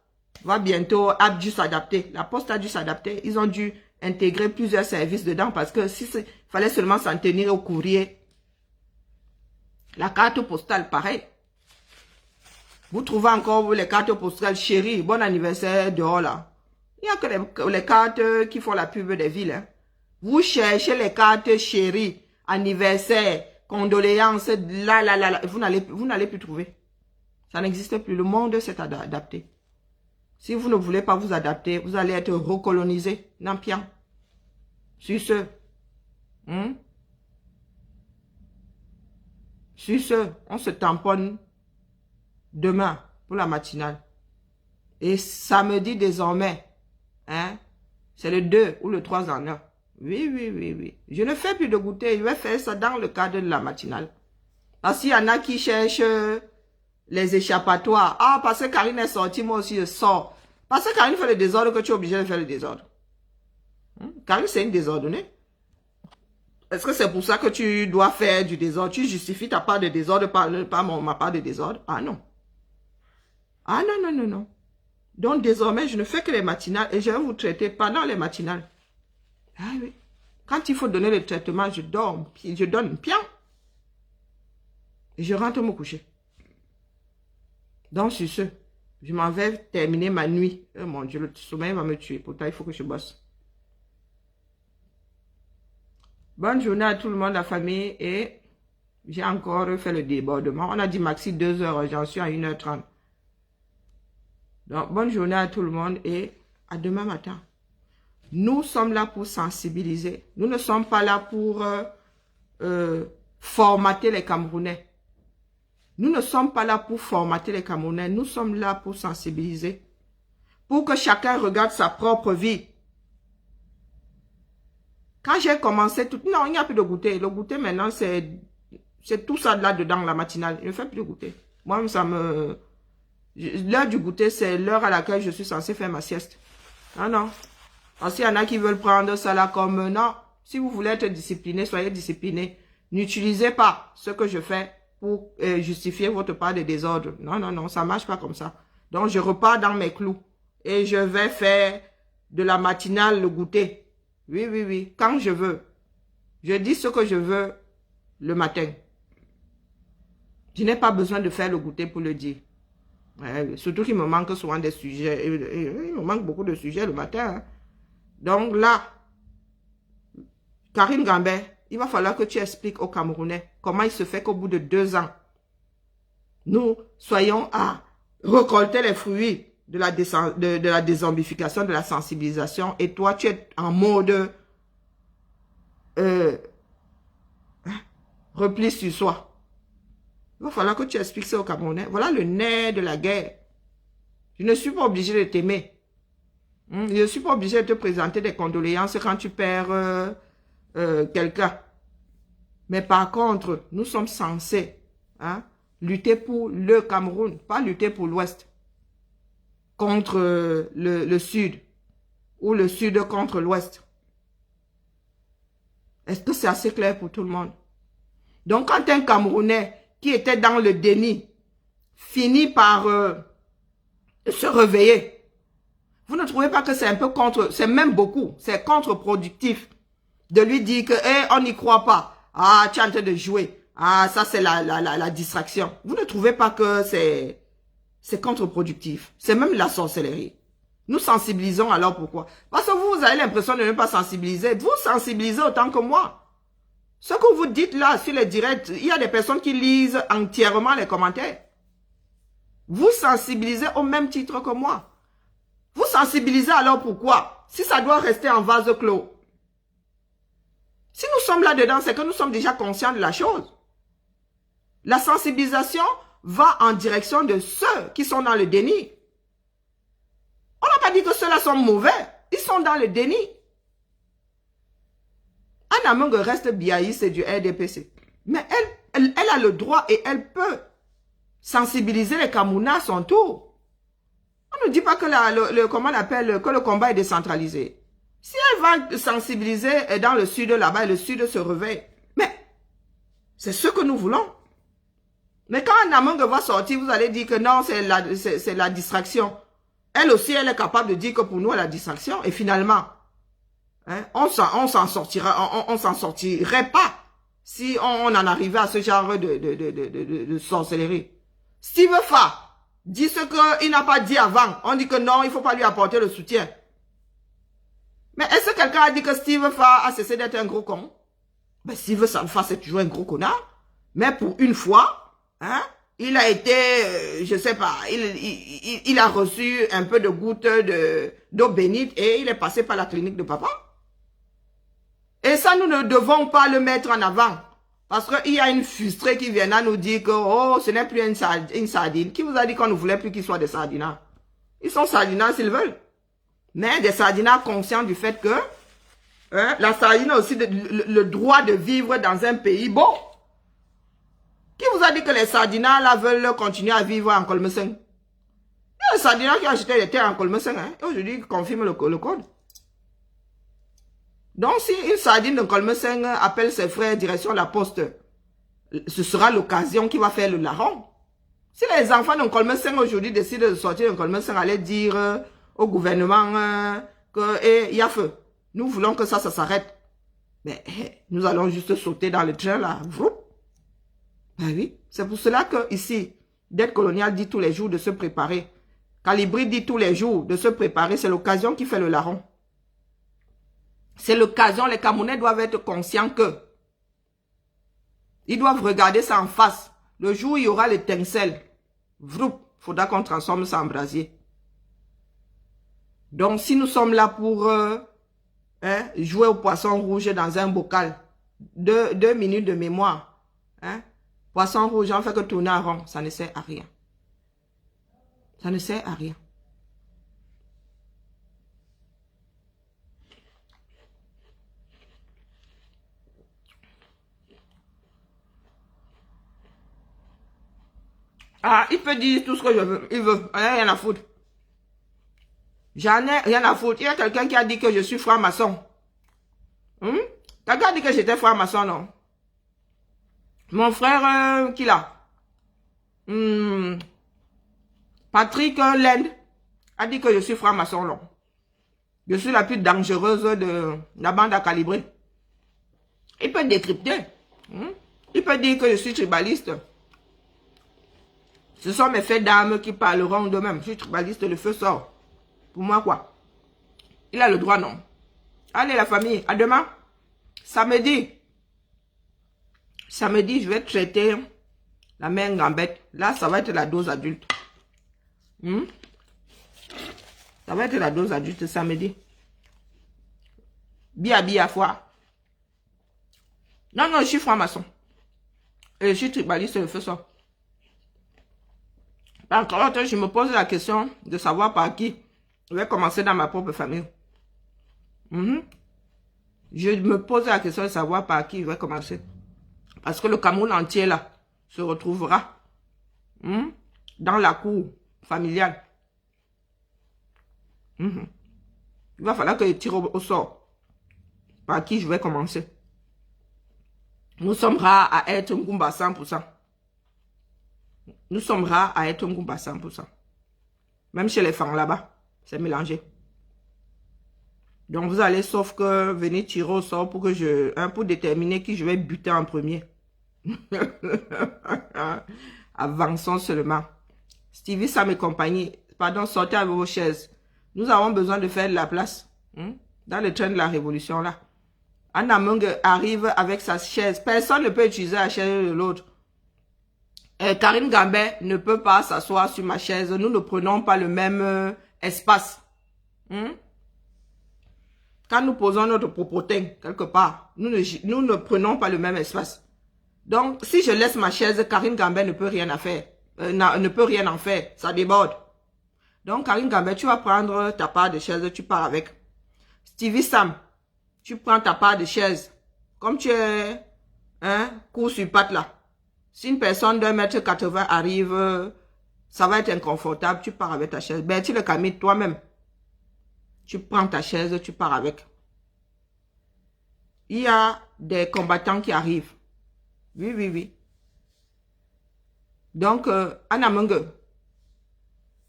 a dû s'adapter. La poste a dû s'adapter. Ils ont dû intégrer plusieurs services dedans parce que si fallait seulement s'en tenir au courrier. La carte postale, pareil. Vous trouvez encore les cartes postales chéries, bon anniversaire dehors là. Il n'y a que les cartes qui font la pub des villes. Hein. Vous cherchez les cartes chéries, anniversaire, condoléances, là. Vous n'allez plus trouver. Ça n'existe plus. Le monde s'est adapté. Si vous ne voulez pas vous adapter, vous allez être recolonisé. Nampian. Sur ce. Sur ce, on se tamponne demain pour la matinale. Et samedi désormais, hein, c'est le 2 ou le 3 en heure. Oui, oui, oui, oui. Je ne fais plus de goûter. Je vais faire ça dans le cadre de la matinale. Parce qu'il y en a qui cherchent les échappatoires. Ah, parce que Karine est sortie, moi aussi je sors. Parce que Karine fait le désordre que tu es obligé de faire le désordre. Karine, c'est une désordonnée. Est-ce que c'est pour ça que tu dois faire du désordre? Tu justifies ta part de désordre par ma part de désordre? Ah non. Ah non, non, non, non. Donc désormais, je ne fais que les matinales et je vais vous traiter pendant les matinales. Ah oui. Quand il faut donner le traitement, je dors, je donne bien. Et je rentre me coucher. Donc sur ce, je m'en vais terminer ma nuit. Oh mon Dieu, le sommeil va me tuer. Pourtant, il faut que je bosse. Bonne journée à tout le monde, la famille. Et j'ai encore fait le débordement. On a dit maxi 2 heures, j'en suis à 1h30. Donc, bonne journée à tout le monde et à demain matin. Nous sommes là pour sensibiliser. Nous ne sommes pas là pour formater les Camerounais. Nous ne sommes pas là pour formater les Camerounais. Nous sommes là pour sensibiliser. Pour que chacun regarde sa propre vie. Quand j'ai commencé tout... Non, il n'y a plus de goûter. Le goûter maintenant, c'est tout ça là-dedans, la matinale. Je ne fais plus de goûter. Moi, ça me... L'heure du goûter, c'est l'heure à laquelle je suis censé faire ma sieste. Ah non. Parce qu'il y en a qui veulent prendre ça là comme... Non. Si vous voulez être discipliné, soyez discipliné. N'utilisez pas ce que je fais pour justifier votre part de désordre. Non, non, non, ça ne marche pas comme ça. Donc, je repars dans mes clous. Et je vais faire de la matinale le goûter. Oui, oui, oui. Quand je veux. Je dis ce que je veux le matin. Je n'ai pas besoin de faire le goûter pour le dire. Surtout qu'il me manque souvent des sujets. Il me manque beaucoup de sujets le matin. Hein. Donc là, Karine Gambert, il va falloir que tu expliques aux Camerounais comment il se fait qu'au bout de 2 ans, nous soyons à récolter les fruits de la dézombification, de la sensibilisation. Et toi, tu es en mode repli sur soi. Il va falloir que tu expliques ça aux Camerounais. Voilà le nerf de la guerre. Je ne suis pas obligé de t'aimer. Je ne suis pas obligé de te présenter des condoléances quand tu perds quelqu'un. Mais par contre, nous sommes censés lutter pour le Cameroun, pas lutter pour l'Ouest. Contre le Sud. Ou le Sud contre l'Ouest. Est-ce que c'est assez clair pour tout le monde? Donc, quand un Camerounais qui était dans le déni finit par se réveiller, vous ne trouvez pas que c'est un peu contre, c'est même beaucoup, c'est contre-productif de lui dire que on n'y croit pas. Ah, tu es en train de jouer. Ah, ça c'est la distraction. Vous ne trouvez pas que c'est contre-productif? C'est même la sorcellerie. Nous sensibilisons alors pourquoi? Parce que vous avez l'impression de ne pas sensibiliser. Vous sensibilisez autant que moi. Ce que vous dites là sur les directs, il y a des personnes qui lisent entièrement les commentaires. Vous sensibilisez au même titre que moi. Vous sensibilisez alors pourquoi? Si ça doit rester en vase clos. Si nous sommes là-dedans, c'est que nous sommes déjà conscients de la chose. La sensibilisation va en direction de ceux qui sont dans le déni. On n'a pas dit que ceux-là sont mauvais. Ils sont dans le déni. Anna Meng reste biaïste du RDPC. Mais elle a le droit et elle peut sensibiliser les Camerounais à son tour. On ne dit pas que comment on appelle, que le combat est décentralisé. Si elle va sensibiliser dans le sud là-bas et le sud se réveille, mais c'est ce que nous voulons. Mais quand Anna Meng va sortir, vous allez dire que non, c'est la distraction. Elle aussi, elle est capable de dire que pour nous, elle est la distraction. Et finalement, on s'en sortirait pas si on en arrivait à ce genre de sorcellerie. Steve Fa dit ce qu'il n'a pas dit avant. On dit que non, il ne faut pas lui apporter le soutien. Mais est-ce que quelqu'un a dit que Steve Fa a cessé d'être un gros con? Ben, Steve Fa, c'est toujours un gros connard. Mais pour une fois, il a été, je sais pas, il a reçu un peu de goutte d'eau bénite et il est passé par la clinique de papa. Et ça, nous ne devons pas le mettre en avant. Parce qu'il y a une frustrée qui vient à nous dire que oh, ce n'est plus une sardine. Qui vous a dit qu'on ne voulait plus qu'ils soient des sardinats? Ils sont sardinats s'ils veulent. Mais des sardinats conscients du fait que la sardine a aussi le droit de vivre dans un pays beau. Qui vous a dit que les sardinats là veulent continuer à vivre en Kolmeseng? Il y a des sardinats qui ont acheté des terres en Kolmeseng. Hein, et aujourd'hui, ils confirment le code. Donc, si une sardine de Kolmeseng appelle ses frères direction la poste, ce sera l'occasion qui va faire le larron. Si les enfants de Kolmeseng aujourd'hui décident de sortir de Kolmeseng, aller dire au gouvernement que il y a feu. Nous voulons que ça s'arrête. Mais nous allons juste sauter dans le train là. Ben oui, c'est pour cela que ici, Dette coloniale dit tous les jours de se préparer. Calibri dit tous les jours de se préparer. C'est l'occasion qui fait le larron. C'est l'occasion, les Camerounais doivent être conscients que ils doivent regarder ça en face. Le jour où il y aura l'étincelle, faudra qu'on transforme ça en brasier. Donc, si nous sommes là pour jouer au poisson rouge dans un bocal, 2 minutes de mémoire, poisson rouge, on fait que tourner en rond, ça ne sert à rien. Ça ne sert à rien. Ah, il peut dire tout ce que je veux. Il veut. Rien à foutre. J'en ai rien à foutre. Il y a quelqu'un qui a dit que je suis franc-maçon. Quelqu'un a dit que j'étais franc-maçon, non? Mon frère, qui là? Patrick Lend a dit que je suis franc-maçon, non? Je suis la plus dangereuse de la bande à calibrer. Il peut décrypter. Il peut dire que je suis tribaliste. Ce sont mes faits d'armes qui parleront d'eux-mêmes. Je suis tribaliste, le feu sort. Pour moi, quoi? Il a le droit, non? Allez, la famille, à demain. Samedi. Samedi, je vais traiter la main gambette. Là, ça va être la dose adulte. Ça va être la dose adulte samedi. Bia foi. Non, je suis franc-maçon. Et je suis tribaliste, le feu sort. Par contre, je me pose la question de savoir par qui je vais commencer dans ma propre famille. Je me pose la question de savoir par qui je vais commencer. Parce que le Cameroun entier, là, se retrouvera dans la cour familiale. Il va falloir que je tire au sort. Par qui je vais commencer. Nous sommes rares à être Ngumba 100%. Nous sommes rares à être Ngumba 100%. Même chez les femmes là-bas, c'est mélangé. Donc vous allez sauf que venir tirer au sort pour que pour déterminer qui je vais buter en premier. Avançons seulement. Stevie, Sam et compagnie, pardon, sortez avec vos chaises. Nous avons besoin de faire de la place. Dans le train de la révolution là. Anna Mung arrive avec sa chaise. Personne ne peut utiliser la chaise de l'autre. Karine Gambet ne peut pas s'asseoir sur ma chaise. Nous ne prenons pas le même espace. Quand nous posons notre popotin quelque part, nous ne prenons pas le même espace. Donc, si je laisse ma chaise, Karine Gambet ne peut rien en faire. Ne peut rien en faire. Ça déborde. Donc, Karine Gambet, tu vas prendre ta part de chaise, tu pars avec. Stevie Sam, tu prends ta part de chaise. Comme tu es coup sur patte là. Si une personne de 1,80 m arrive, ça va être inconfortable, tu pars avec ta chaise. Bertie le Camille, toi-même, tu prends ta chaise, tu pars avec. Il y a des combattants qui arrivent. Oui. Donc, Anna Mungue,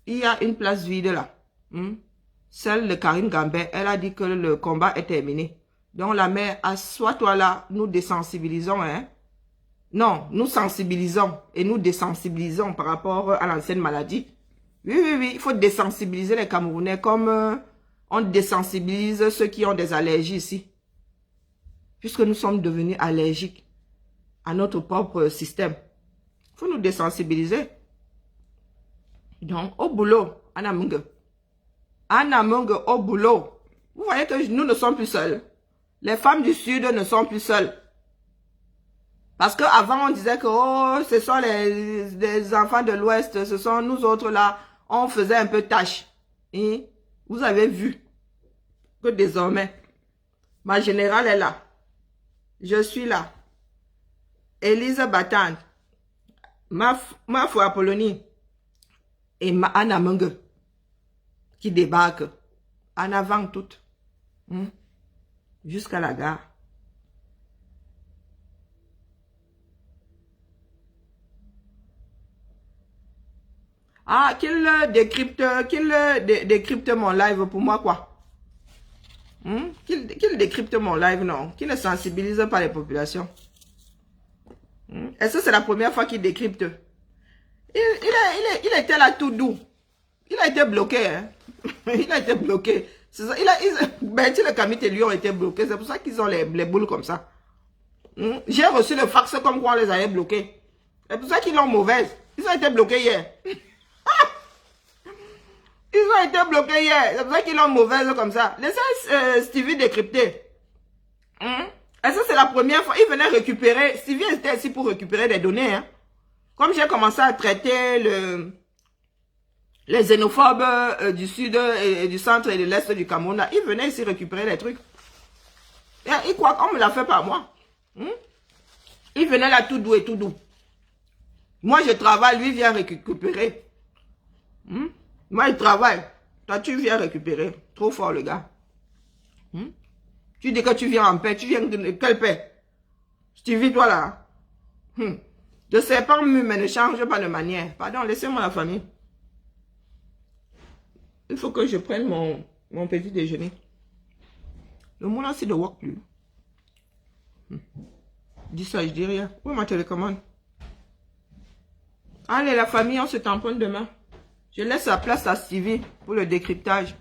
il y a une place vide là. Celle de Karine Gambet, elle a dit que le combat est terminé. Donc, la mère, assois-toi là, nous désensibilisons, Non, nous sensibilisons et nous désensibilisons par rapport à l'ancienne maladie. Oui, il faut désensibiliser les Camerounais comme on désensibilise ceux qui ont des allergies ici. Puisque nous sommes devenus allergiques à notre propre système. Il faut nous désensibiliser. Donc, au boulot, Anna Mungue. Anna Mungue, au boulot. Vous voyez que nous ne sommes plus seuls. Les femmes du Sud ne sont plus seules. Parce qu'avant, on disait que oh, ce sont les enfants de l'Ouest, ce sont nous autres là. On faisait un peu tâche. Et vous avez vu que désormais, ma générale est là. Je suis là. Élise Batande, ma foi Apollonie et Anna Mungue qui débarquent en avant toutes. Jusqu'à la gare. Ah, qu'il décrypte mon live pour moi, quoi. Qu'il décrypte mon live, non. Qu'il ne sensibilise pas les populations. Est-ce que c'est la première fois qu'il décrypte? Il était là tout doux. Il a été bloqué, hein. Il a été bloqué. C'est ça. Bertie le Camille et lui ont été bloqués. C'est pour ça qu'ils ont les boules comme ça. J'ai reçu le fax comme quoi on les avait bloqués. C'est pour ça qu'ils l'ont mauvaise. Ils ont été bloqués hier. Ils ont été bloqués hier. C'est pour ça qu'ils l'ont mauvaise comme ça. Laissez Stevie décrypter. Est-ce que c'est la première fois? Il venait récupérer. Stevie était ici pour récupérer des données. Hein. Comme j'ai commencé à traiter les xénophobes du sud et du centre et de l'est du Cameroun, là, il venait ici récupérer les trucs. Et il croit qu'on me l'a fait par moi. Il venait là tout doux et tout doux. Moi, je travaille, lui vient récupérer. Moi, il travaille. Toi, tu viens récupérer. Trop fort, le gars. Tu dis que tu viens en paix. Tu viens de quelle paix? Stevie, toi, là. Je sais pas, mais ne change pas de manière. Pardon, laissez-moi la famille. Il faut que je prenne mon petit déjeuner. Le monde c'est de work plus. Dis ça, je dis rien. Où est ma télécommande? Allez, la famille, on se tamponne demain. Je laisse la place à Stevie pour le décryptage.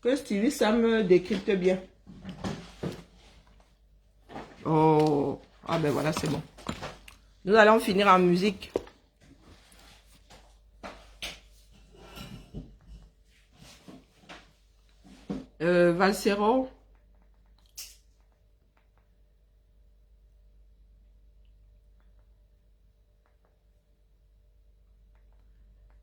Que Stevie, ça me décrypte bien. Oh, ah ben voilà, c'est bon. Nous allons finir en musique. Valsero.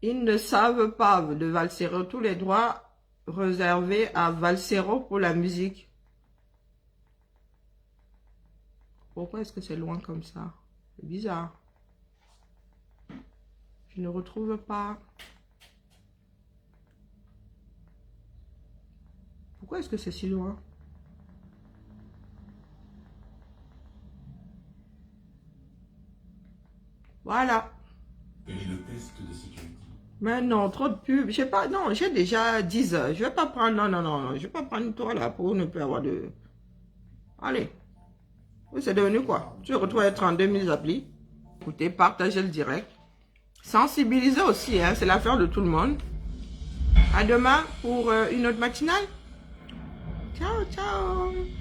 Ils ne savent pas de Valsero tous les droits réservés à Valsero pour la musique. Pourquoi est-ce que c'est loin comme ça? C'est bizarre. Je ne retrouve pas. Pourquoi est-ce que c'est si loin? Voilà. Quel est le test de sécurité? Mais non, trop de pubs. Je sais pas, non, j'ai déjà 10 heures. Je vais pas prendre, non. Je vais pas prendre toi là pour ne plus avoir de... Allez. Oui, c'est devenu quoi? Tu retrouves les 32 000 applis. Écoutez, partagez le direct. Sensibiliser aussi, hein, c'est l'affaire de tout le monde. À demain pour une autre matinale. Ciao, ciao.